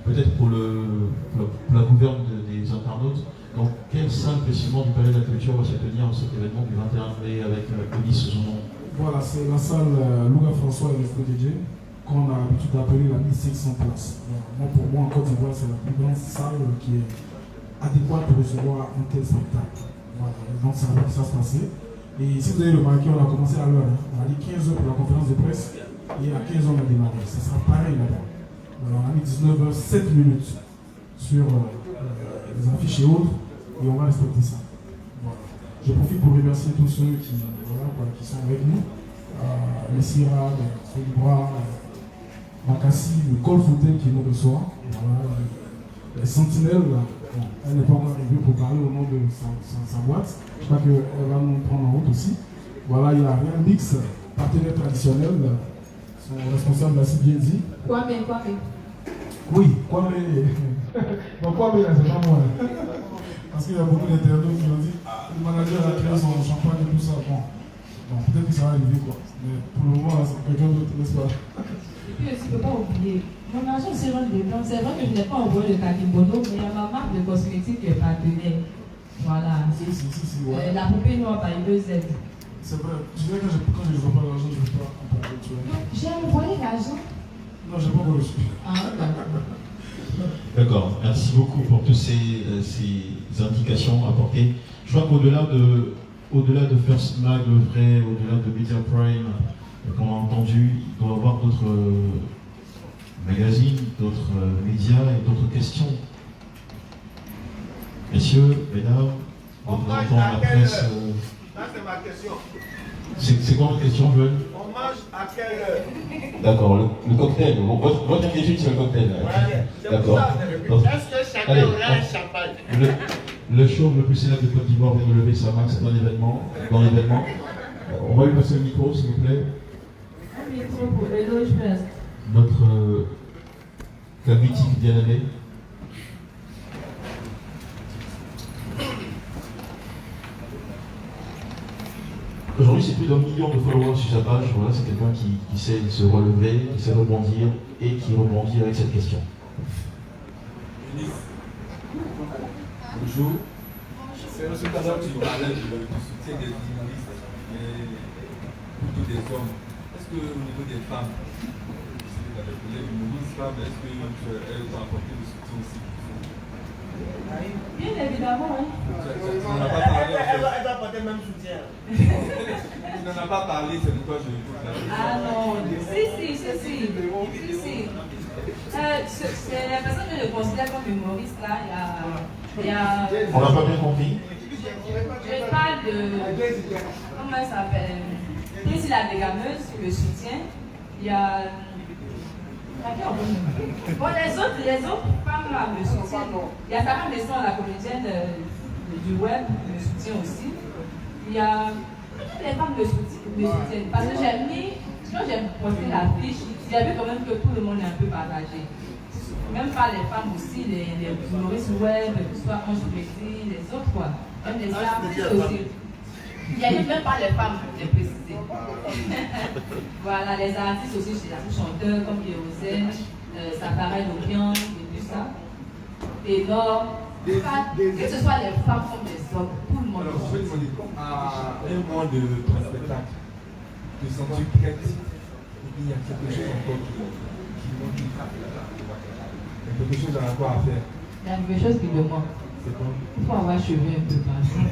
peut-être pour la gouverne des internautes. Donc quelle salle précisément du Palais de la Culture va se tenir cet événement du 21 mai avec Eunice Dumont? Voilà, c'est la salle Louga François et Resto DJ qu'on a l'habitude d'appeler la 1500 places. Moi, pour moi, en Côte d'Ivoire, c'est la plus grande salle qui est adéquate pour recevoir un tel spectacle. Voilà, donc ça va se passer. Et si vous avez remarqué, on a commencé à l'heure. On a dit 15 h pour la conférence de presse et à 15 h on a démarré. Ça sera pareil là-bas. On a mis 19 h 7 minutes sur les affiches et autres et on va respecter ça. Voilà. Je profite pour remercier tous ceux qui sont avec nous. Les CIRAD, Solibra, Makassi, le Col Foutel qui nous reçoit. Voilà. Les Sentinelles, elle n'est pas encore arrivée pour parler au nom de sa boîte. Je crois qu'elle va nous prendre en route aussi. Voilà, il y a Rien Mix, partenaire traditionnel, son responsable l'a si bien dit. Kwame. Oui, Kwame. Donc Kwame, là, c'est pas moi. Parce qu'il y a beaucoup d'internautes qui ont dit le manager a créé son champagne et tout ça. Bon, peut-être que ça va arriver quoi. Mais pour le moment, c'est quelqu'un d'autre, n'est-ce pas? Et puis aussi, il ne faut pas oublier, mon agent s'est rendu dedans. C'est vrai que je n'ai pas envoyé le Kakimbono, mais il y a ma marque de cosmétiques qui est partenaire. Voilà. Si, ouais. La poupée noire par Z. C'est vrai. Je dirais que quand je ne vois pas l'argent, je ne veux pas en parler. J'ai envoyé l'argent. Non, je n'ai pas reçu. Ah, d'accord. D'accord. Merci beaucoup pour toutes ces indications apportées. Je crois qu'au-delà de First Mag, le vrai, au-delà de Media Prime, qu'on a entendu, il doit y avoir d'autres magazines, d'autres médias et d'autres questions. Messieurs, mesdames, on entend la presse. Ça, c'est ma question. C'est quoi votre question, Joël? On mange à quelle heure? D'accord, le cocktail. Votre inquiétude, c'est le cocktail. Ouais, d'accord. Est-ce que chacun aura un champagne? Le show le plus célèbre de Côte d'Ivoire vient de lever sa main dans l'événement. On va lui passer le micro, s'il vous plaît. Un micro pour Eloge First. Notre cabitique bien-aimé. Aujourd'hui, c'est plus d'1 million de followers sur sa page. Voilà, c'est quelqu'un qui sait se relever, qui sait rebondir et qui rebondit avec cette question. Bonjour. C'est aussi tout à l'heure tu parlais du soutien des humoristes et plutôt des hommes. Est-ce qu'au niveau des femmes, les humoristes femmes, est-ce qu'elles ont apporté le soutien aussi? Bien évidemment, oui. On n'en a pas parlé. Elle va apporter le même soutien. Tu n'en as pas parlé, c'est pourquoi je pose la question. Ah non, si. C'est la personne que je considère comme humoriste là, il y a On n'a pas bien compris. je parle de, comment elle s'appelle, Priscille la dégameuse, le soutien. Il y a bon, les autres femmes là me soutiennent. Il y a Sarah Besson, la comédienne du web, me soutient aussi. Il y a toutes les femmes me soutiennent. Parce que j'ai mis, quand j'ai posté l'affiche, j'ai vu quand même que tout le monde est un peu partagé. Même pas les femmes aussi, les humoristes web, que ce soit Ange Bézi, les autres quoi. Même les artistes aussi. Il n'y a même pas les femmes, j'ai précisé. Voilà, les artistes aussi, j'ai des chanteurs comme Kérosène, ça paraît l'Orient et tout ça. Et donc, que ce soit les femmes comme les hommes, tout le monde. Alors, je vais demander, à un mois de ton spectacle, de sentir prête, il y a quelque chose encore qui manque. Il y a quelque chose encore à faire. Il y a quelque chose qui me manque. C'est quoi? Il faut avoir cheveux un peu partout.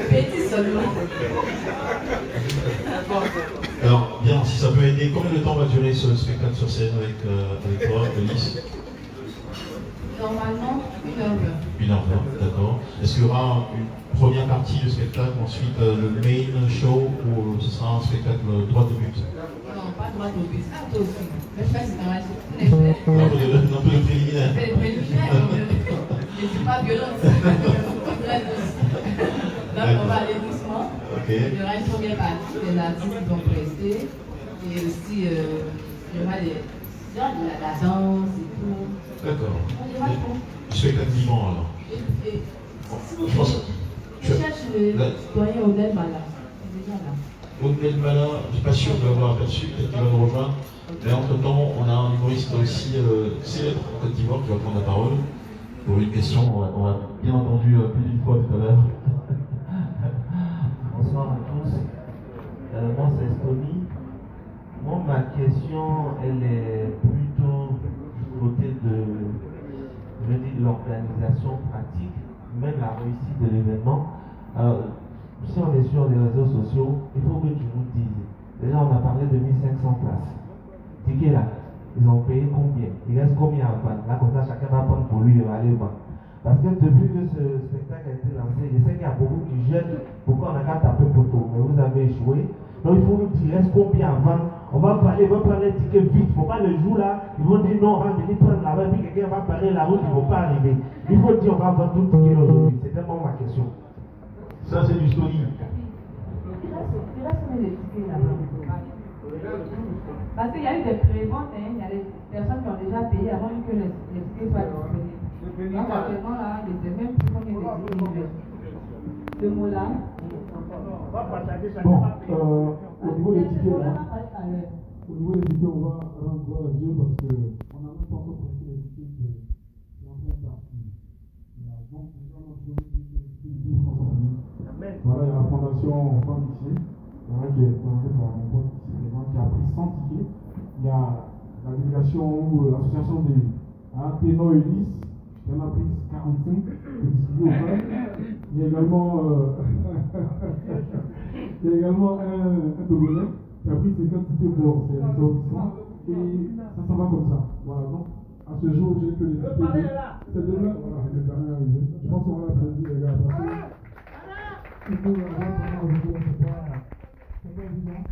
Petit seulement. Alors, bien, si ça peut aider, combien de temps va durer ce spectacle sur scène avec toi, Elise? Normalement, 1h20. 1h20, d'accord. Est-ce qu'il y aura une première partie du spectacle, ensuite le main show, ou ce sera un spectacle droit au but? Non, pas droit au but. Ah, toi aussi. Mais je pense que c'est Un peu de préliminaire. Les préliminaires, je ne suis pas violente. Donc, on va aller doucement. Okay. Il y aura une première partie des artistes qui vont prester. Et aussi, il y aura la danse et tout. D'accord. On dira tout. Spectacle vivant alors. Je pense Je cherche le doyen Odel Mala. Il est déjà là. Odel Mala, je ne suis pas sûr de l'avoir aperçu, peut-être qu'il va nous rejoindre. Mais entre-temps, on a un humoriste aussi célèbre en Côte d'Ivoire qui va prendre la parole pour une question. On a bien entendu plus d'une fois tout à l'heure. Bonsoir à tous. Moi, c'est Stony. Moi, ma question, elle est plutôt du côté de l'organisation pratique, même la réussite de l'événement. Si on est sur les réseaux sociaux, il faut que tu nous dises. Déjà, on a parlé de 1500 places. Ticket là, ils ont payé combien? Il reste combien à vendre? Là, comme ça, chacun va prendre pour lui et aller au banc. Parce que depuis que ce spectacle a été lancé, je sais qu'il y a beaucoup qui jettent pourquoi on n'a qu'à taper poteau, mais vous avez échoué. Donc il faut nous dire, il reste combien à vendre? On va parler, on va prendre les tickets vite. Il ne faut pas le jour là, ils vont dire non, on va venir prendre là-bas, puis quelqu'un va barrer la route, ils ne vont pas arriver. Il faut dire, on va vendre tout le ticket aujourd'hui. C'est tellement ma question. Ça, c'est du story. Il reste combien de tickets là-bas? Parce qu'il y a eu des préventes, hein. Il y a des personnes qui ont déjà payé avant que les tickets soient disponibles. Donc actuellement là, il était même plus combien de tickets. Ce mot-là. Bon, au niveau des tickets, là, au niveau des tickets, on va rendre gloire à Dieu parce qu'on n'a même pas encore prêté les tickets de l'enfant partie. Donc, voilà, il y a la fondation Enfants d'ici, qui est présentée par mon pote qui a pris 100 tickets. Il y a la délégation ou l'association des Ténor Ulysse, qui en a pris 45, que distribué au peuple. Il y a également un Togolais qui a pris 50 tickets pour ses ressortissants. Et ça s'en va comme ça. Voilà, donc à ce jour, j'ai que les tickets. C'est de là, voilà, il est jamais arrivé. Je pense qu'on va l'applaudir, les gars, parce que il faut avoir vraiment aujourd'hui, c'est pas évident.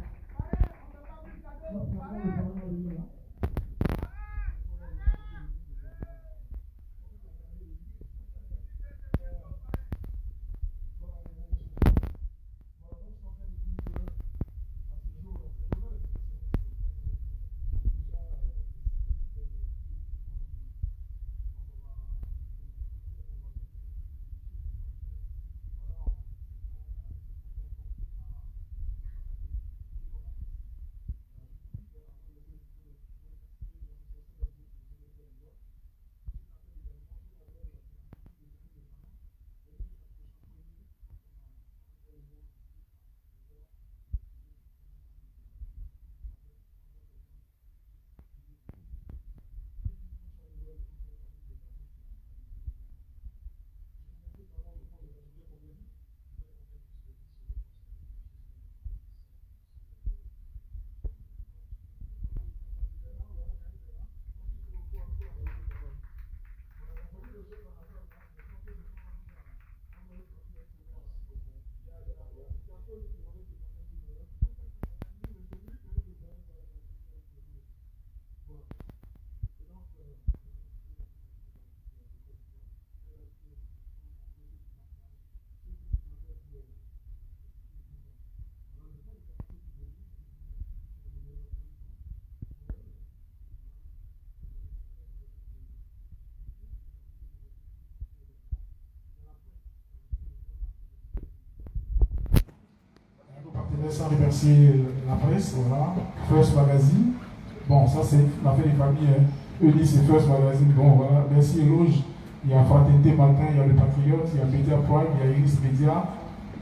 sans remercier la presse, voilà, First Magazine. Bon, ça c'est l'affaire des familles, hein. Eux disent c'est First Magazine, bon voilà, merci Eloge. Il y a Fraternité Matin, il y a Le Patriote, il y a Media Prime, il y a Iris Media,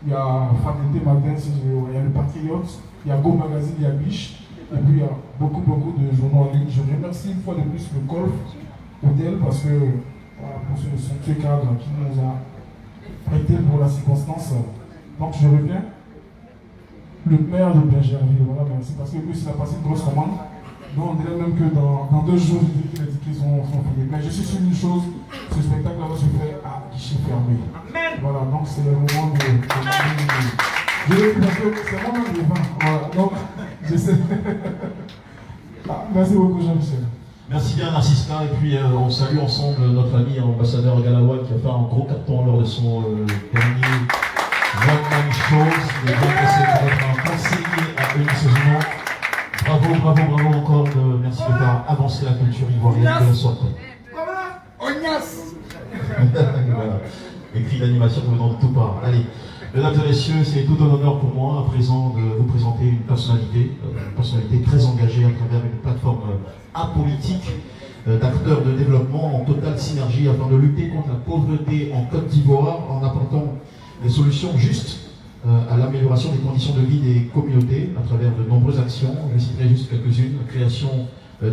il y a Fraternité Matin, il y a Le Patriote, il y a Go Magazine, il y a Biche, et puis il y a beaucoup de journaux en ligne. Je remercie une fois de plus le Golf Hôtel parce que voilà, pour ce somptueux cadre qui nous a prêté pour la circonstance. Donc je reviens. Le maire de Bergerville, voilà, merci, parce que lui, il a passé une grosse commande. Donc on dirait même que dans 2 jours, il a dit qu'ils sont finis. Mais je suis sûr d'une chose, ce spectacle-là va se faire à guichet fermé. Voilà, donc c'est le moment de... Parce que c'est moi même le vin. Voilà, donc je sais. Merci beaucoup Jean-Michel. Merci bien Narcissa, et puis on salue ensemble notre ami ambassadeur Galawan qui a fait un gros carton lors de son dernier one-man show. Il est bien passé pour être un conseiller à Eunice Zounon. Bravo encore, merci de faire avancer la culture ivoirienne de la sorte. Voilà. Écrit d'animation venant de tout part. Allez, mesdames et messieurs, c'est tout un honneur pour moi à présent de vous présenter une personnalité très engagée à travers une plateforme apolitique d'acteurs de développement en totale synergie afin de lutter contre la pauvreté en Côte d'Ivoire en apportant des solutions justes à l'amélioration des conditions de vie des communautés à travers de nombreuses actions. Je citerai juste quelques-unes: la création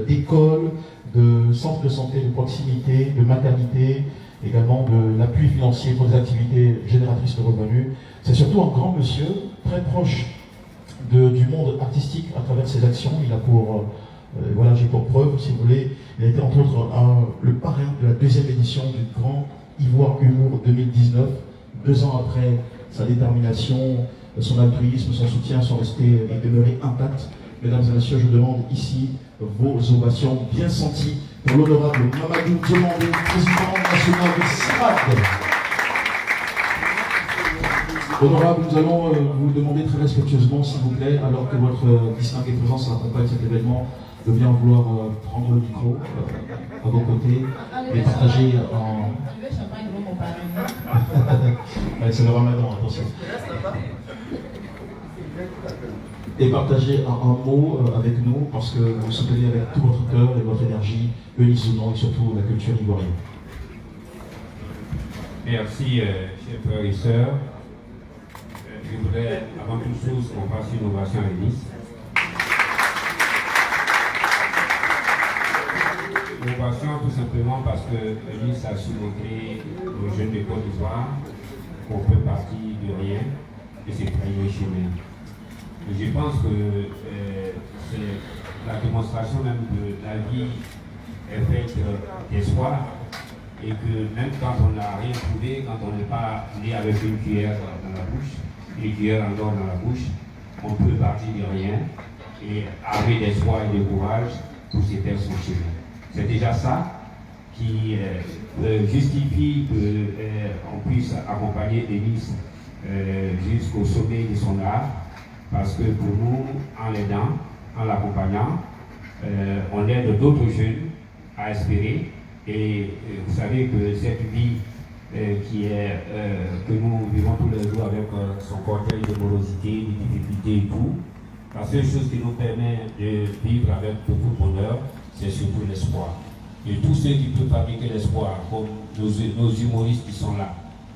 d'écoles, de centres de santé de proximité, de maternité, également de l'appui financier pour des activités génératrices de revenus. C'est surtout un grand monsieur, très proche du monde artistique à travers ses actions. Il a pour, voilà, j'ai pour preuve, si vous voulez, il a été entre autres le parrain de la 2e édition du Grand Ivoire Humour 2019, 2 ans après. Sa détermination, son altruisme, son soutien sont restés et demeurés intacts. Mesdames et messieurs, je demande ici vos ovations bien senties pour l'honorable Mamadou Diomandé, président national de SIMAD. Honorable, nous allons vous demander très respectueusement, s'il vous plaît, alors que votre distinguée présence accompagne cet événement, de bien vouloir prendre le micro à vos côtés et partager en... C'est le ramadan, attention. Et partager un mot avec nous, parce que vous soutenez avec tout votre cœur et votre énergie Eunice Zounon et surtout la culture ivoirienne. Merci, chers frères et sœurs. Je voudrais, avant toute chose, qu'on fasse une ovation à Eunice. Innovation tout simplement parce que Eunice a su montrer aux jeunes de Côte d'Ivoire qu'on peut partir de rien et c'est frayer le chemin. Et je pense que c'est la démonstration même de la vie est faite d'espoir et que même quand on n'a rien trouvé, quand on n'est pas né avec une cuillère dans la bouche, une cuillère en or dans la bouche, on peut partir de rien et avec d'espoir et de courage pour se faire son chemin. C'est déjà ça qui justifie qu'on puisse accompagner Eunice jusqu'au sommet de son art, parce que pour nous, en l'aidant, en l'accompagnant, on aide d'autres jeunes à espérer. Et vous savez que cette vie que nous vivons tous les jours avec son cortège de morosité, de difficultés et tout, la seule chose qui nous permet de vivre avec beaucoup de bonheur, c'est surtout l'espoir. Et tous ceux qui peuvent fabriquer l'espoir, comme nos humoristes qui sont là,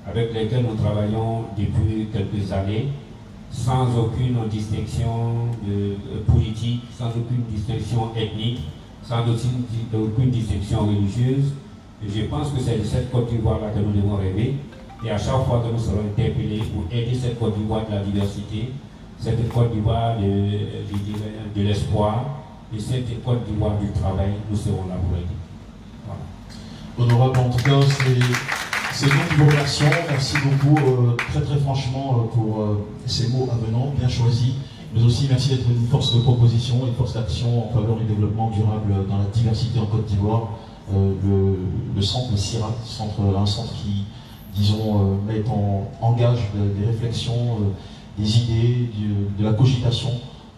avec lesquels nous travaillons depuis quelques années, sans aucune distinction politique, sans aucune distinction ethnique, sans aucune distinction religieuse. Et je pense que c'est de cette Côte d'Ivoire-là que nous devons rêver. Et à chaque fois que nous serons interpellés pour aider cette Côte d'Ivoire de la diversité, cette Côte d'Ivoire de l'espoir, et cette Côte d'Ivoire du travail, nous serons là pour aider. Voilà. Honorable, en tout cas, c'est nous qui vous remercions. Merci beaucoup, très franchement, pour ces mots avenants, bien choisis. Mais aussi, merci d'être une force de proposition, une force d'action en faveur du développement durable dans la diversité en Côte d'Ivoire. Le centre, le CIRAT, un centre qui, disons, met en gage des réflexions, des idées, de la cogitation,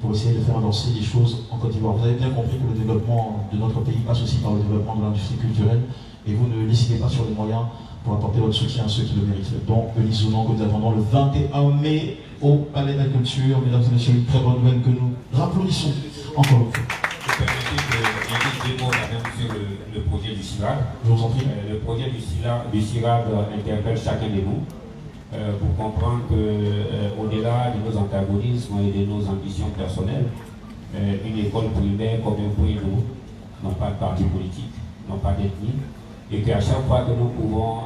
pour essayer de faire avancer les choses en Côte d'Ivoire. Vous avez bien compris que le développement de notre pays passe aussi par le développement de l'industrie culturelle, et vous ne n'hésitez pas sur les moyens pour apporter votre soutien à ceux qui le méritent. Donc, Eunice Zounon, que nous attendons le 21 mai au Palais de la Culture. Mesdames et messieurs, une très bonne nouvelle que nous applaudissons encore une fois. Permettez que je dise 2 mots quand même sur le projet du CIRAD. Je vous en prie. Le projet du CIRAD interpelle chacun de nous pour comprendre qu'au-delà de nos antagonismes et de nos ambitions personnelles, une école primaire comme un point d'eau n'ont pas de parti politique, n'ont pas d'ethnie, et qu'à chaque fois que nous pouvons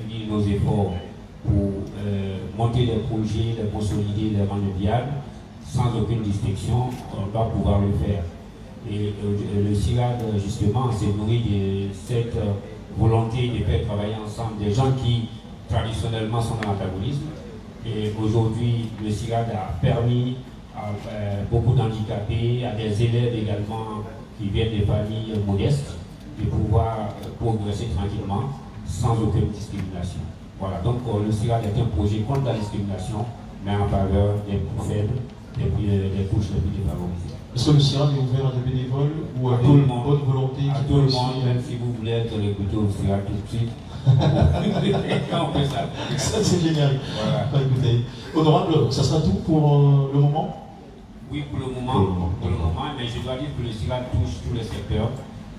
unir nos efforts pour monter des projets, les consolider, les rendre viables, sans aucune distinction, on doit pouvoir le faire. Et le CIRAD, justement, s'est nourri de cette volonté de faire travailler ensemble des gens qui, traditionnellement, sont dans l'antagonisme. Et aujourd'hui, le CIRAD a permis à beaucoup d'handicapés, à des élèves également qui viennent des familles modestes, de pouvoir progresser tranquillement, sans aucune discrimination. Voilà, donc le CIRAD est un projet contre la discrimination, mais en faveur des plus faibles, des couches les plus défavorisées. Est-ce que le CIRAD est ouvert à des bénévoles ou à tout le monde, bonne volonté à tout le monde, même si vous voulez être recruté au CIRAD tout de suite. On fait ça. Ça c'est génial. Voilà. Écoutez, honorable, ça sera tout pour le moment? Oui, pour le moment, mais je dois dire que le CIRAD touche tous les secteurs.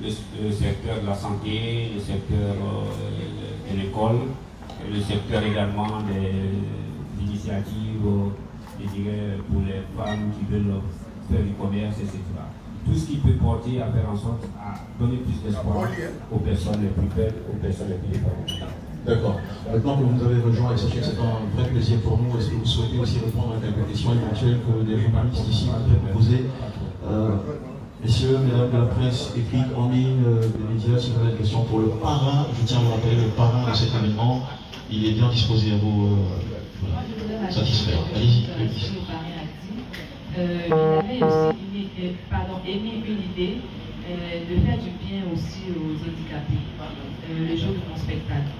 Le secteur de la santé, le secteur de l'école, le secteur également des initiatives, je dirais, pour les femmes qui veulent faire du commerce, etc. Tout ce qui peut porter à faire en sorte à donner plus d'espoir aux personnes les plus faibles, aux personnes les plus défavorisées. D'accord. Maintenant que vous nous avez rejoint, et sachez que c'est un vrai plaisir pour nous, est-ce que vous souhaitez aussi répondre à quelques questions éventuelles que des journalistes ici voudraient vous poser? Messieurs, mesdames de la presse écrite, en ligne, des médias, si vous avez des questions pour le parrain, je tiens à vous rappeler, le parrain de cet événement, il est bien disposé à vous satisfaire. Allez-y. Il avait aussi émis une idée de faire du bien aussi aux handicapés le jour de mon spectacle.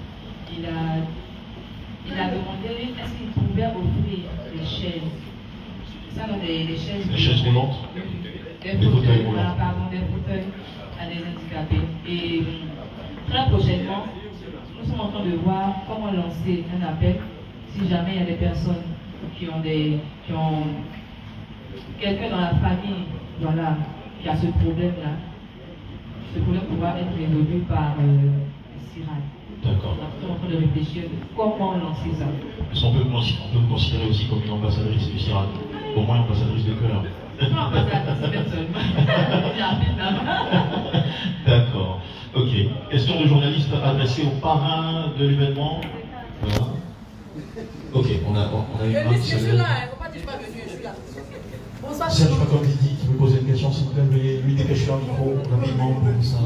Il a demandé est-ce qu'il pouvait offrir des chaises. Ça, non, des chaises. Des chaises roulantes. Des fauteuils roulants. Pardon, des fauteuils à des handicapés. Et très prochainement, nous sommes en train de voir comment lancer un appel si jamais il y a des personnes qui ont quelqu'un dans la famille, voilà, qui a ce problème-là. Ce problème pourra être résolu par le CIRAD. D'accord. Nous sommes en train de réfléchir comment lancer ça. On peut vous considérer aussi comme une ambassadrice du CIRAD, au moins ambassadrice de cœur. Non, ambassadrice personne. D'accord. Ok. Question de journaliste adressée au parrain de l'événement. Voilà. Ok, on a une main qui se lève. Serge Facordi qui veut poser une question, s'il vous plaît, veuillez lui dépêcher un micro rapidement pour ça.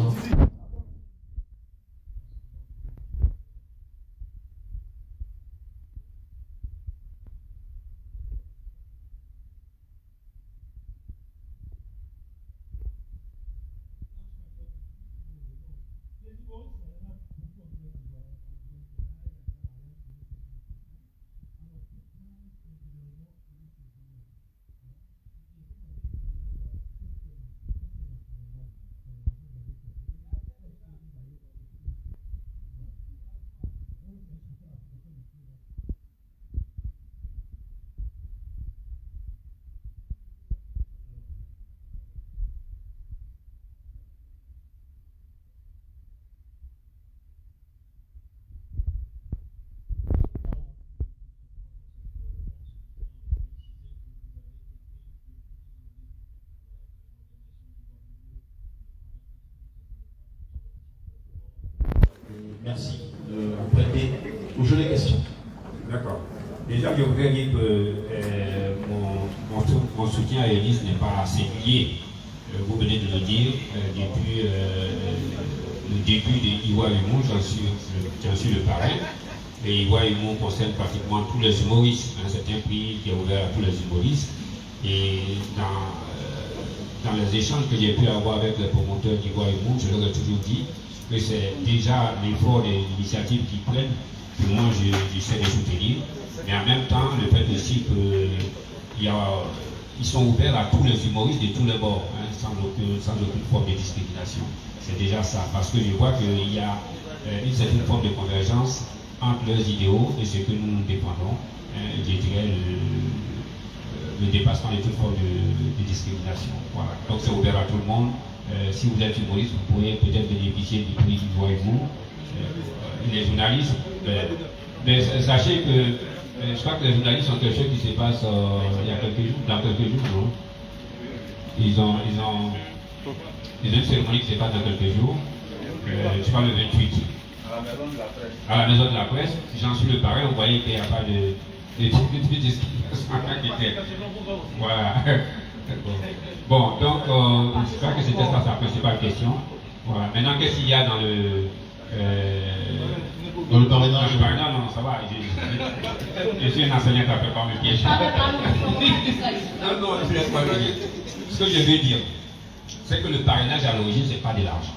Merci de vous prêter au jeu des questions. D'accord. Déjà, je voudrais dire que mon soutien à Élise n'est pas singulier. Vous venez de le dire, depuis le début de Iwa Humour, j'en suis le parrain. Et Iwa Humour concerne pratiquement tous les humoristes. C'est un prix qui est ouvert à tous les humoristes. Et dans les échanges que j'ai pu avoir avec les promoteurs d'Iwa Humour, je leur ai toujours dit que c'est déjà l'effort des initiatives qu'ils prennent que moi j'essaie de soutenir. Mais en même temps, le fait aussi qu'ils sont ouverts à tous les humoristes de tous les bords, hein, sans aucune forme de discrimination. C'est déjà ça, parce que je vois qu'il y a une certaine forme de convergence entre leurs idéaux et ce que nous défendons, je dirais le dépassement de toute forme de discrimination. Voilà. Donc c'est ouvert à tout le monde. Si vous êtes humoriste, vous pourrez peut-être bénéficier du prix Voyez-vous. Les journalistes, mais sachez que je crois que les journalistes sont quelque chose qui se passe il y a quelques jours, dans quelques jours, non? Ils ont une cérémonie qui se passe dans quelques jours, je crois le 28. À la maison de la presse, j'en suis le parrain, vous voyez qu'il n'y a pas de discrimination. Voilà. Bon, donc je crois que c'était ça sa principale question. Voilà. Maintenant, qu'est-ce qu'il y a dans le parrainage? Non, ça va. Je suis un enseignant qui ne peut pas me piéger. Non, je ne laisse pas le dire. Ce que je veux dire, c'est que le parrainage à l'origine, ce n'est pas de l'argent.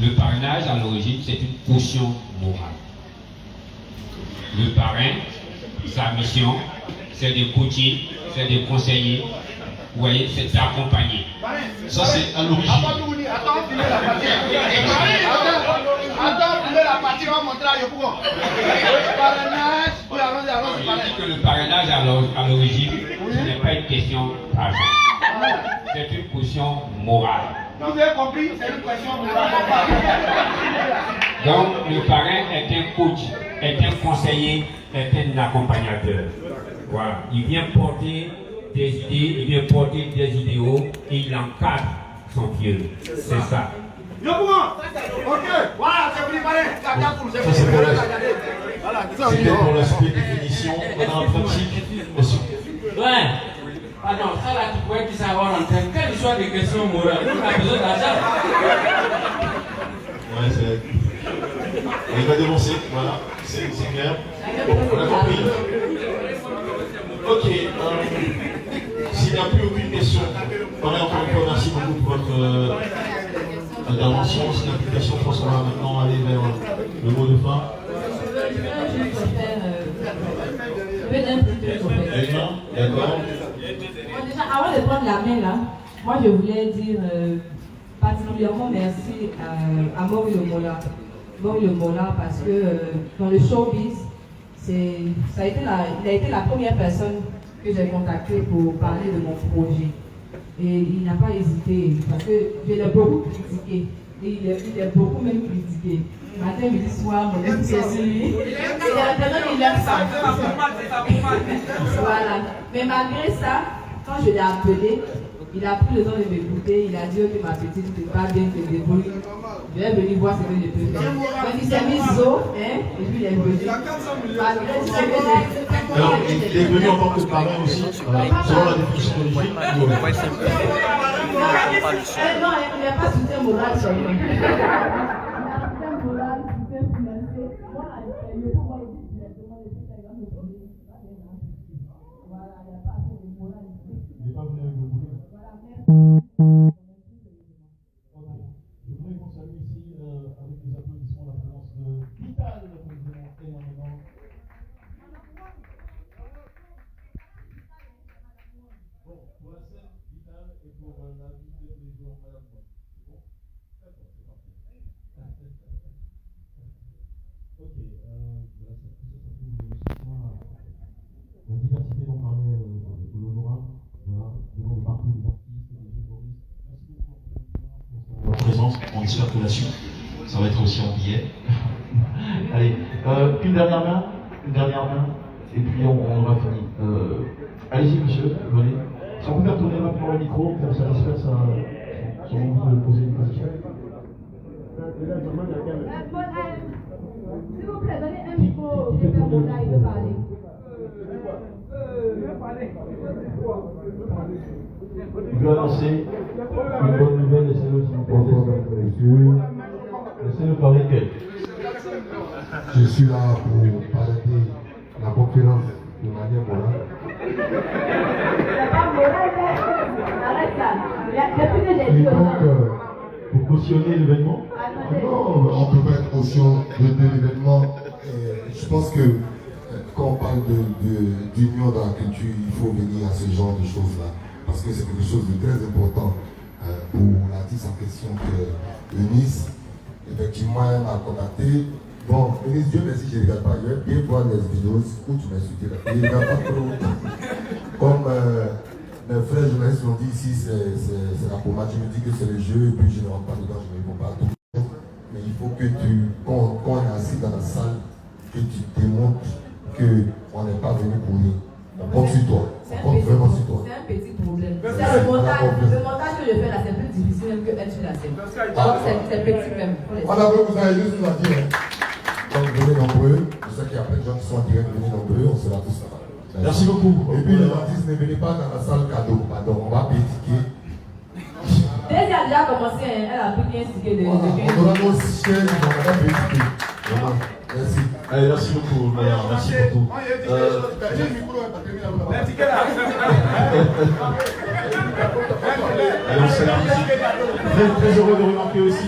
Le parrainage à l'origine, c'est une caution morale. Le parrain, sa mission, c'est de coacher, c'est de conseiller, vous voyez, c'est d'accompagner. Ça, c'est à l'origine. Attends, filer la partie. Attends, filer la partie, on va montrer à Yopougon. Parrainage, oui, allons-y. Je dis que le parrainage à l'origine, ce n'est pas une question d'argent. C'est une caution morale. Vous avez compris, c'est une question morale. Donc, le parrain est un coach, est un conseiller, est un accompagnateur. Voilà. Il vient porter des idées, il vient porter des idéaux et il encadre son vieux. C'est ça. Ok, voilà, c'est préparé. C'était pour l'aspect définition. Dans la pratique, ouais. Ah non, ça là, tu pourrais dire ça avoir en tête. Quelle soit des questions morales, on a besoin d'argent. Ouais, c'est. Il va dénoncer, voilà, c'est clair. On a compris. Ok, s'il n'y a plus aucune question, encore une fois, merci beaucoup pour votre intervention. S'il n'y a plus de questions, je pense qu'on va maintenant aller vers le mot de fin. D'accord. Déjà, avant de prendre la main là, moi je voulais dire particulièrement merci à Maurice Mola. Maurice Mola parce que dans le showbiz, il a été la première personne que j'ai contactée pour parler de mon projet. Et il n'a pas hésité parce que je l'ai beaucoup critiqué. Et il est beaucoup même critiqué. Matin, midi, soir, mon ami, c'est lui. Et la personne, il aime ça. Voilà. Mais malgré ça, quand je l'ai appelé, il a pris le temps de m'écouter. Il a dit que ma petite ne peut pas bien te débrouiller. Je vais venir voir ce que je peux faire. Donc il s'est mis zo, et puis il est venu. Malgré ce que j'ai. Alors, il est venu en tant que parrain aussi, selon la définition d'origine. Non, il n'y a pas soutien moral sur lui. Il y a soutien moral, soutien financier. Moi, je peux voir directement les choses avec le premier. Voilà, il n'y a pas assez de moral. Il n'est pas venu avec le boulet. Voilà, merci. Je voudrais qu'on salue ici avec des applaudissements la présence de Vital, le président énormément. Bon, pour la scène, Vital et pour la vie de les jours, madame. C'est bon? D'accord, c'est parfait. Ok, voilà, ça pour ce soir. La diversité dont parlait l'honorable, voilà, devant le parcours des artistes, des humoristes. Merci beaucoup pour votre présence. On espère que la suite, ça va être aussi en billet. Allez, une dernière main, et puis on va finir. Allez-y, monsieur, venez. Si on peut faire tourner maintenant le micro pour satisfaire son envie de poser une question. S'il vous plaît, donnez un micro au Père Mola, il veut parler. Je vais annoncer une bonne nouvelle, laissez-le s'il vous plaît. Laissez-le parler quelques. Je suis là pour arrêter la conférence de manière morale. C'est pas moral, arrête ça. Et donc, pour cautionner l'événement? Non, on peut pas être caution de l'événement. Je pense que quand on parle d'union dans la culture, il faut venir à ce genre de choses-là. Parce que c'est quelque chose de très important pour l'artiste en question que Eunice, effectivement, elle m'a contacté. Bon, Eunice, Dieu merci, je ne regarde pas. Je vais bien voir les vidéos où tu m'as insulté. Je ne regarde pas trop. comme mes frères journalistes l'ont dit ici, c'est la pommade. Je me dis que c'est le jeu et puis je ne rentre pas dedans, je ne réponds pas à tout. Mais il faut que quand on est assis dans la salle, que tu démontres qu'on n'est pas venu pour rien. On compte sur toi. On compte vraiment sur toi. C'est un petit problème. Le montage que je fais là, c'est plus difficile même que être sur la scène. Donc c'est petit même. Madame, vous avez juste nous a dit. Donc venez nombreux. Je sais qu'il y a plein de gens qui sont en direct, venez nombreux, on sera tous là. Merci beaucoup. Et puis les artistes, ne venez pas dans la salle cadeau. Pardon, on va payer ticket. Dès qu'elle a déjà commencé, elle a pris un ticket de 15 On aura nos systèmes, on va payer ticket. Merci. Allez, merci beaucoup, madame. Merci pour tout. Allez, on s'arrête ici. Très heureux de remarquer aussi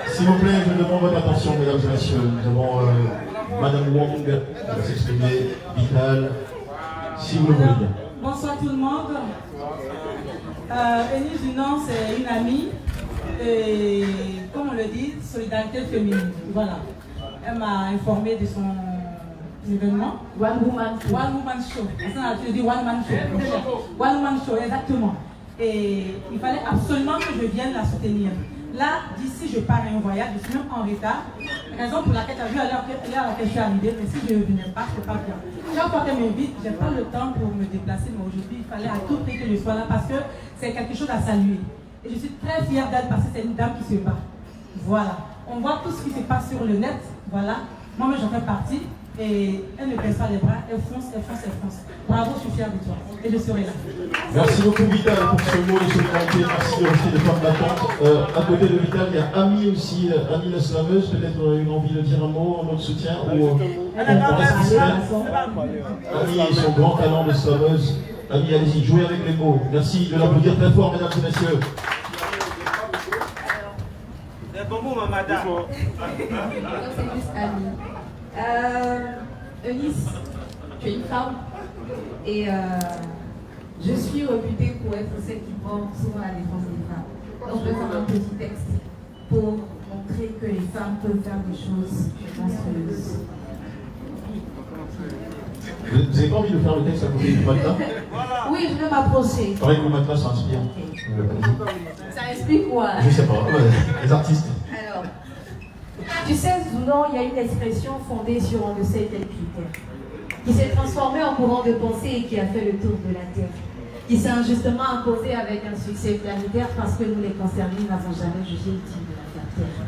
s'il vous plaît, je demande votre attention, mesdames et messieurs. Nous avons Madame Wong qui va s'exprimer, Vital, si vous le voulez bien. Bonsoir tout le monde. Eunice Dunant, c'est une amie, et comme on le dit, solidarité féminine. Voilà. Elle m'a informé de son événement. One Woman Show. One Woman Show. Je dis One Man Show. One Woman Show, exactement. Et il fallait absolument que je vienne la soutenir. Là, d'ici, je pars à un voyage, je suis même en retard. Raison pour laquelle tu as vu à l'heure à laquelle je suis arrivée, mais si je ne venais pas, je ne pas bien. Chaque fois qu'elle m'invite, je n'ai pas le temps pour me déplacer, mais aujourd'hui, il fallait à tout prix que je sois là parce que c'est quelque chose à saluer. Et je suis très fière d'elle parce que c'est une dame qui se bat. Voilà. On voit tout ce qui se passe sur le net. Voilà. Moi-même, j'en fais partie. Et elle ne baisse pas les bras. Elle fonce, elle fonce, elle fonce. Bravo, je suis fière de toi. Et je serai là. Merci beaucoup, Vital, pour ce mot de solidarité. Merci de rester de forme d'attente. À côté de Vital, il y a Ami aussi, Ami la slameuse. Peut-être une envie de dire un mot, un mot de soutien ou on reste discret. Ami et son grand talent de slameuse. Ami, allez-y, jouez avec les mots. Merci de l'applaudir très fort, mesdames et messieurs. C'est bon, Mamada. C'est juste Ami. Eunice, tu es une femme et je suis réputée pour être celle qui porte souvent la défense des femmes. Donc je vais faire un petit texte pour montrer que les femmes peuvent faire des choses monstrueuses. Vous n'avez pas envie de faire le texte à côté du matelas? Oui, je vais m'approcher. Pareil que mon matelas, ça inspire. Ça explique quoi? Je sais pas, les artistes. Alors, tu sais, Zounon, il y a une expression fondée sur on ne sait quel critère, qui s'est transformée en courant de pensée et qui a fait le tour de la Terre, qui s'est injustement imposé avec un succès planétaire parce que nous, les concernés, n'avons jamais jugé utile de la faire taire.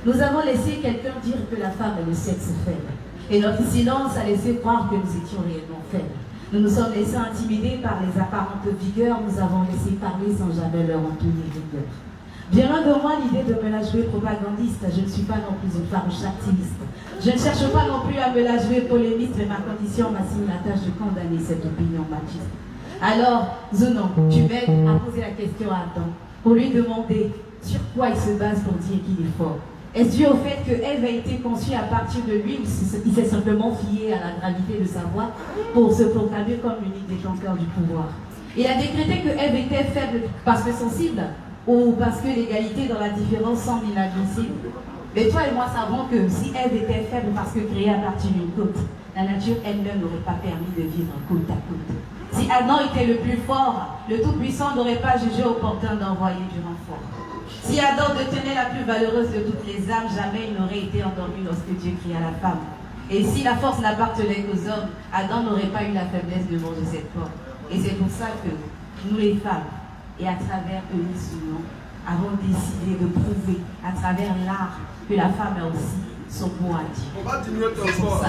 Nous avons laissé quelqu'un dire que la femme est le sexe faible, et notre silence a laissé croire que nous étions réellement faibles. Nous nous sommes laissés intimider par les apparentes vigueurs, nous avons laissé parler sans jamais leur en tenir rigueur. Bien loin de moi l'idée de me la jouer propagandiste, je ne suis pas non plus une farouche activiste. Je ne cherche pas non plus à me la jouer polémiste, mais ma condition m'assigne la tâche de condamner cette opinion machiste. Alors, Zounon, tu m'aides à poser la question à Adam, pour lui demander sur quoi il se base pour dire qu'il est fort. Est-ce dû au fait que Ève a été conçue à partir de lui, ou il s'est simplement fié à la gravité de sa voix pour se proclamer comme l'unique détenteur du pouvoir? Il a décrété que Ève était faible parce que sensible, ou parce que l'égalité dans la différence semble inadmissible. Mais toi et moi savons que si Ève était faible parce que créée à partir d'une côte, la nature elle-même n'aurait pas permis de vivre côte à côte. Si Adam était le plus fort, le Tout-Puissant n'aurait pas jugé opportun d'envoyer du renfort. Si Adam détenait la plus valeureuse de toutes les âmes, jamais il n'aurait été endormi lorsque Dieu cria la femme. Et si la force n'appartenait qu'aux hommes, Adam n'aurait pas eu la faiblesse de manger cette pomme. Et c'est pour ça que nous les femmes, et à travers Eunice Dunant, avons décidé de prouver à travers l'art que la femme a aussi son mot à dire. On va diminuer ton sport.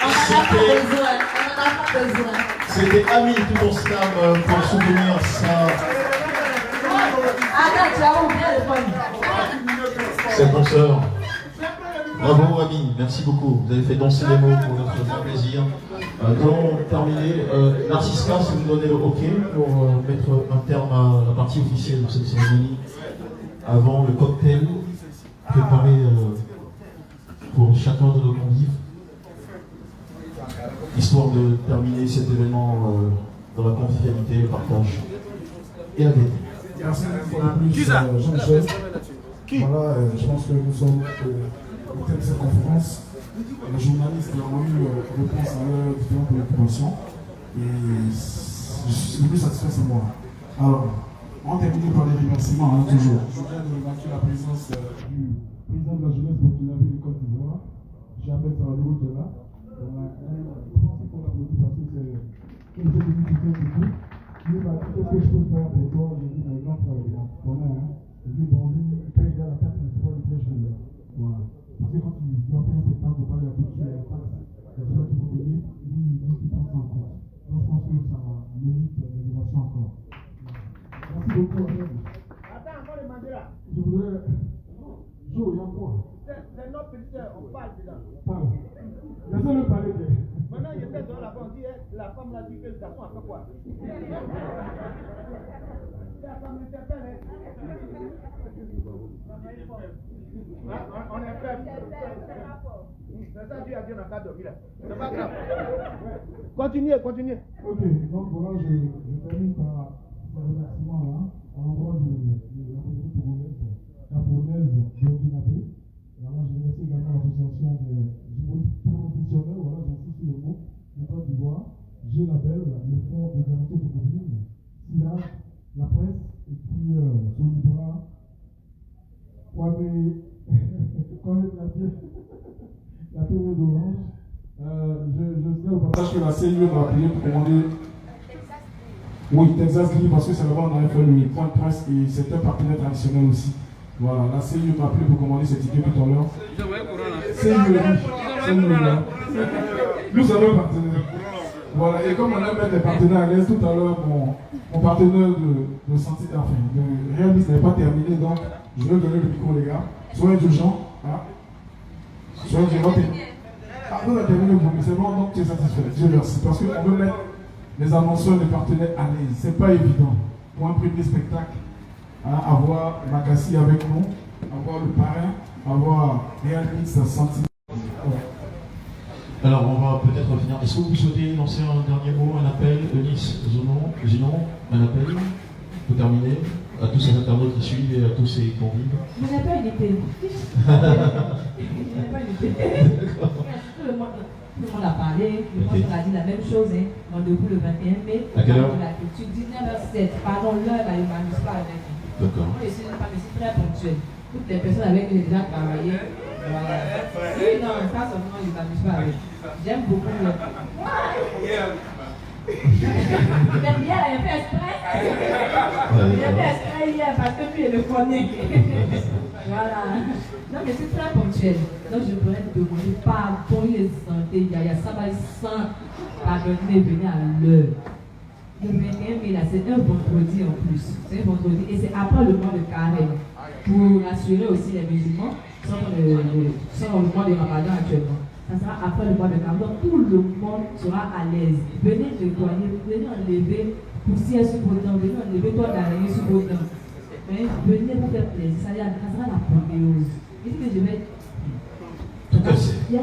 On n'en a pas besoin. On n'en a pas besoin. C'était Ami tout en slam pour soutenir ça. Attends, tu as oublié le premier. C'est bon sœur. Bravo Ami, merci beaucoup. Vous avez fait danser les mots pour notre grand plaisir. Nous allons terminer. Narciska, si vous donnez le OK pour mettre un terme à la partie officielle de cette cérémonie avant le cocktail préparé pour chacun de nos convives, histoire de terminer cet événement dans la convivialité, le partage et la gaieté. Merci pour la plus, Jean-Michel. Voilà, je pense que nous sommes au thème de cette conférence. Les journalistes ont eu réponse à leurs différentes préoccupations. Et le plus satisfait, c'est moi. Alors, on termine par les remerciements, hein, toujours. Je viens de remarquer la présence du président de la jeunesse burkinabé de Côte d'Ivoire, Jamel Saladou, qui est là. Je pense qu'on applaudit parce que c'est une petite difficulté du coup. Il m'a dit qu'est-ce que je peux faire pour toi. J'ai dit, mais non, on a, hein. J'ai dit, bon, lui, il paye déjà la taxe, mais c'est pas le piège de voilà. Parce que quand tu dois payer un spectacle pour pas aller à Boucher, la taxe, les gens qui vont payer, lui, il prend ça en compte. Donc, je pense que ça mérite des innovations encore. Merci beaucoup, Abel. Attends, encore le Mandela. Je voudrais. Jo, il y a quoi? C'est notre petit, on parle dedans. Parle. Laissez-le parler. Maintenant, il était dans la femme, on dit, la femme l'a dit que le garçon a fait quoi? La femme l'interpelle, hein? On est prêt. C'est ça, Dieu a dit, on n'a pas dormi là. C'est pas grave. Continuez, continuez. Ok, donc voilà, je termine par un remerciement là, à l'endroit de la communauté gabonaise burkinabé. Alors, je remercie également l'association des juristes professionnels, voilà, j'insiste sur le mot, de Côte d'Ivoire, G-Label, le fonds de garantie automobile, SILA, la presse, et puis Solibra, la TV d'Orange. Je sais au passage que la CIE m'a appelé pour commander. Oui, Texas Gris, parce que c'est là-bas on avait fait le point de presse et c'était un partenaire traditionnel aussi. Voilà, la CIE m'a appelé pour commander cette idée tout à l'heure. CIE, nous avons un partenaire. Voilà, et comme on a mis des partenaires à l'aise tout à l'heure, mon partenaire de santé, enfin, de réalisme n'est pas terminé, donc je vais donner le micro, les gars. Soyez indulgents. Hein? Soyez indulgents. Ah, nous on a terminé le c'est bon, donc tu es satisfait. Dieu merci. Parce qu'on veut mettre les annonceurs, les partenaires à l'aise. C'est pas évident. Pour un premier spectacle, hein, avoir Makassi avec nous, avoir le parrain, avoir Réalmix Santi. Alors, on va peut-être revenir. Est-ce que vous souhaitez lancer un dernier mot, un appel, Eunice, Zinon, un appel pour terminer à tous ces internautes qui suivent et à tous ces convives? Je n'ai pas une épée. Je n'ai pas une épée. Tout le monde a parlé, tout le monde a dit la même chose. Hein. Rendez-vous le 21 mai. À quelle heure? De la culture, 19h07. Pardon, l'heure, là, il ne m'amuse pas avec. D'accord. Moi, je suis très ponctuel. Toutes les personnes avec qui j'ai déjà travaillé. Voilà. Oui, non, ça, seulement, il ne m'amuse pas avec. J'aime beaucoup le. J'aime bien, il a fait exprès. Il a fait exprès hier parce que lui, il le connaît. Voilà. Non, mais c'est très ponctuel. Donc, je pourrais te demander pardon, les santé. Il y a ça, sans pardonner, venir à l'heure. Le 21 mai, là, c'est un vendredi en plus. C'est un vendredi. Et c'est après le mois de carême. Pour rassurer aussi les musulmans, sans le mois de Ramadan actuellement. Ça sera après le mois de carême. Donc, tout le monde sera à l'aise. Venez nettoyer, venez enlever poussière sur vos dents, venez enlever toi d'araignée sur vos dents. Venez vous faire plaisir. Ça sera la promesse. Et que je vais. Tout à fait.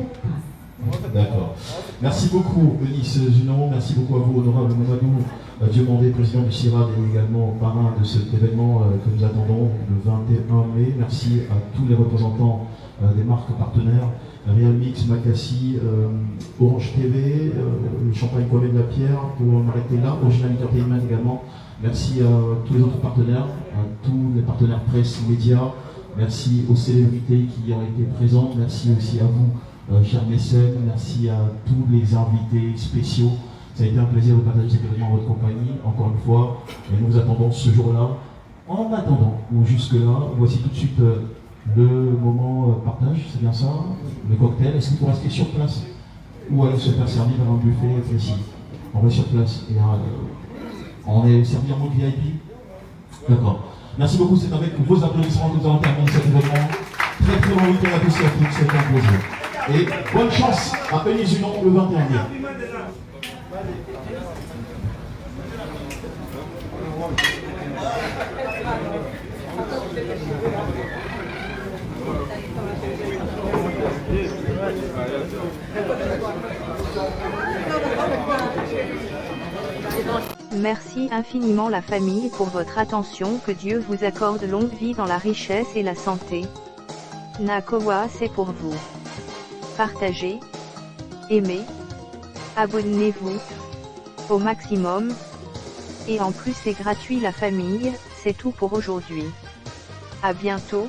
D'accord. Merci beaucoup, Eunice Zinon. Merci beaucoup à vous, honorable Mamadou Diomandé, président du CIRAD et également parrain de cet événement que nous attendons le 21 mai. Merci à tous les représentants des marques partenaires, Réalmix, Makassi, Orange TV, Champagne Coimet de la Pierre, pour m'arrêter là, Original Entertainment également. Merci à tous les autres partenaires, à tous les partenaires presse, médias. Merci aux célébrités qui ont été présentes. Merci aussi à vous, chers mécènes. Merci à tous les invités spéciaux. Ça a été un plaisir de partager cet événement en votre compagnie, encore une fois. Et nous vous attendons ce jour-là. En attendant, ou jusque-là, voici tout de suite le moment partage, c'est bien ça, le cocktail. Est-ce qu'il faut rester sur place ou aller se faire servir dans un buffet précis? On va sur place et on est servi en mode VIP. D'accord. Merci beaucoup, c'est avec vos applaudissements que nous allons terminer cet événement. Très très bon week-end à tous et à toutes, c'est un plaisir. Et bonne chance à Eunice Zinon le 21 mai. Merci infiniment la famille pour votre attention, que Dieu vous accorde longue vie dans la richesse et la santé. Nakowa, c'est pour vous. partagez, aimez, abonnez-vous au maximum. Et en plus c'est gratuit la famille, c'est tout pour aujourd'hui. À bientôt.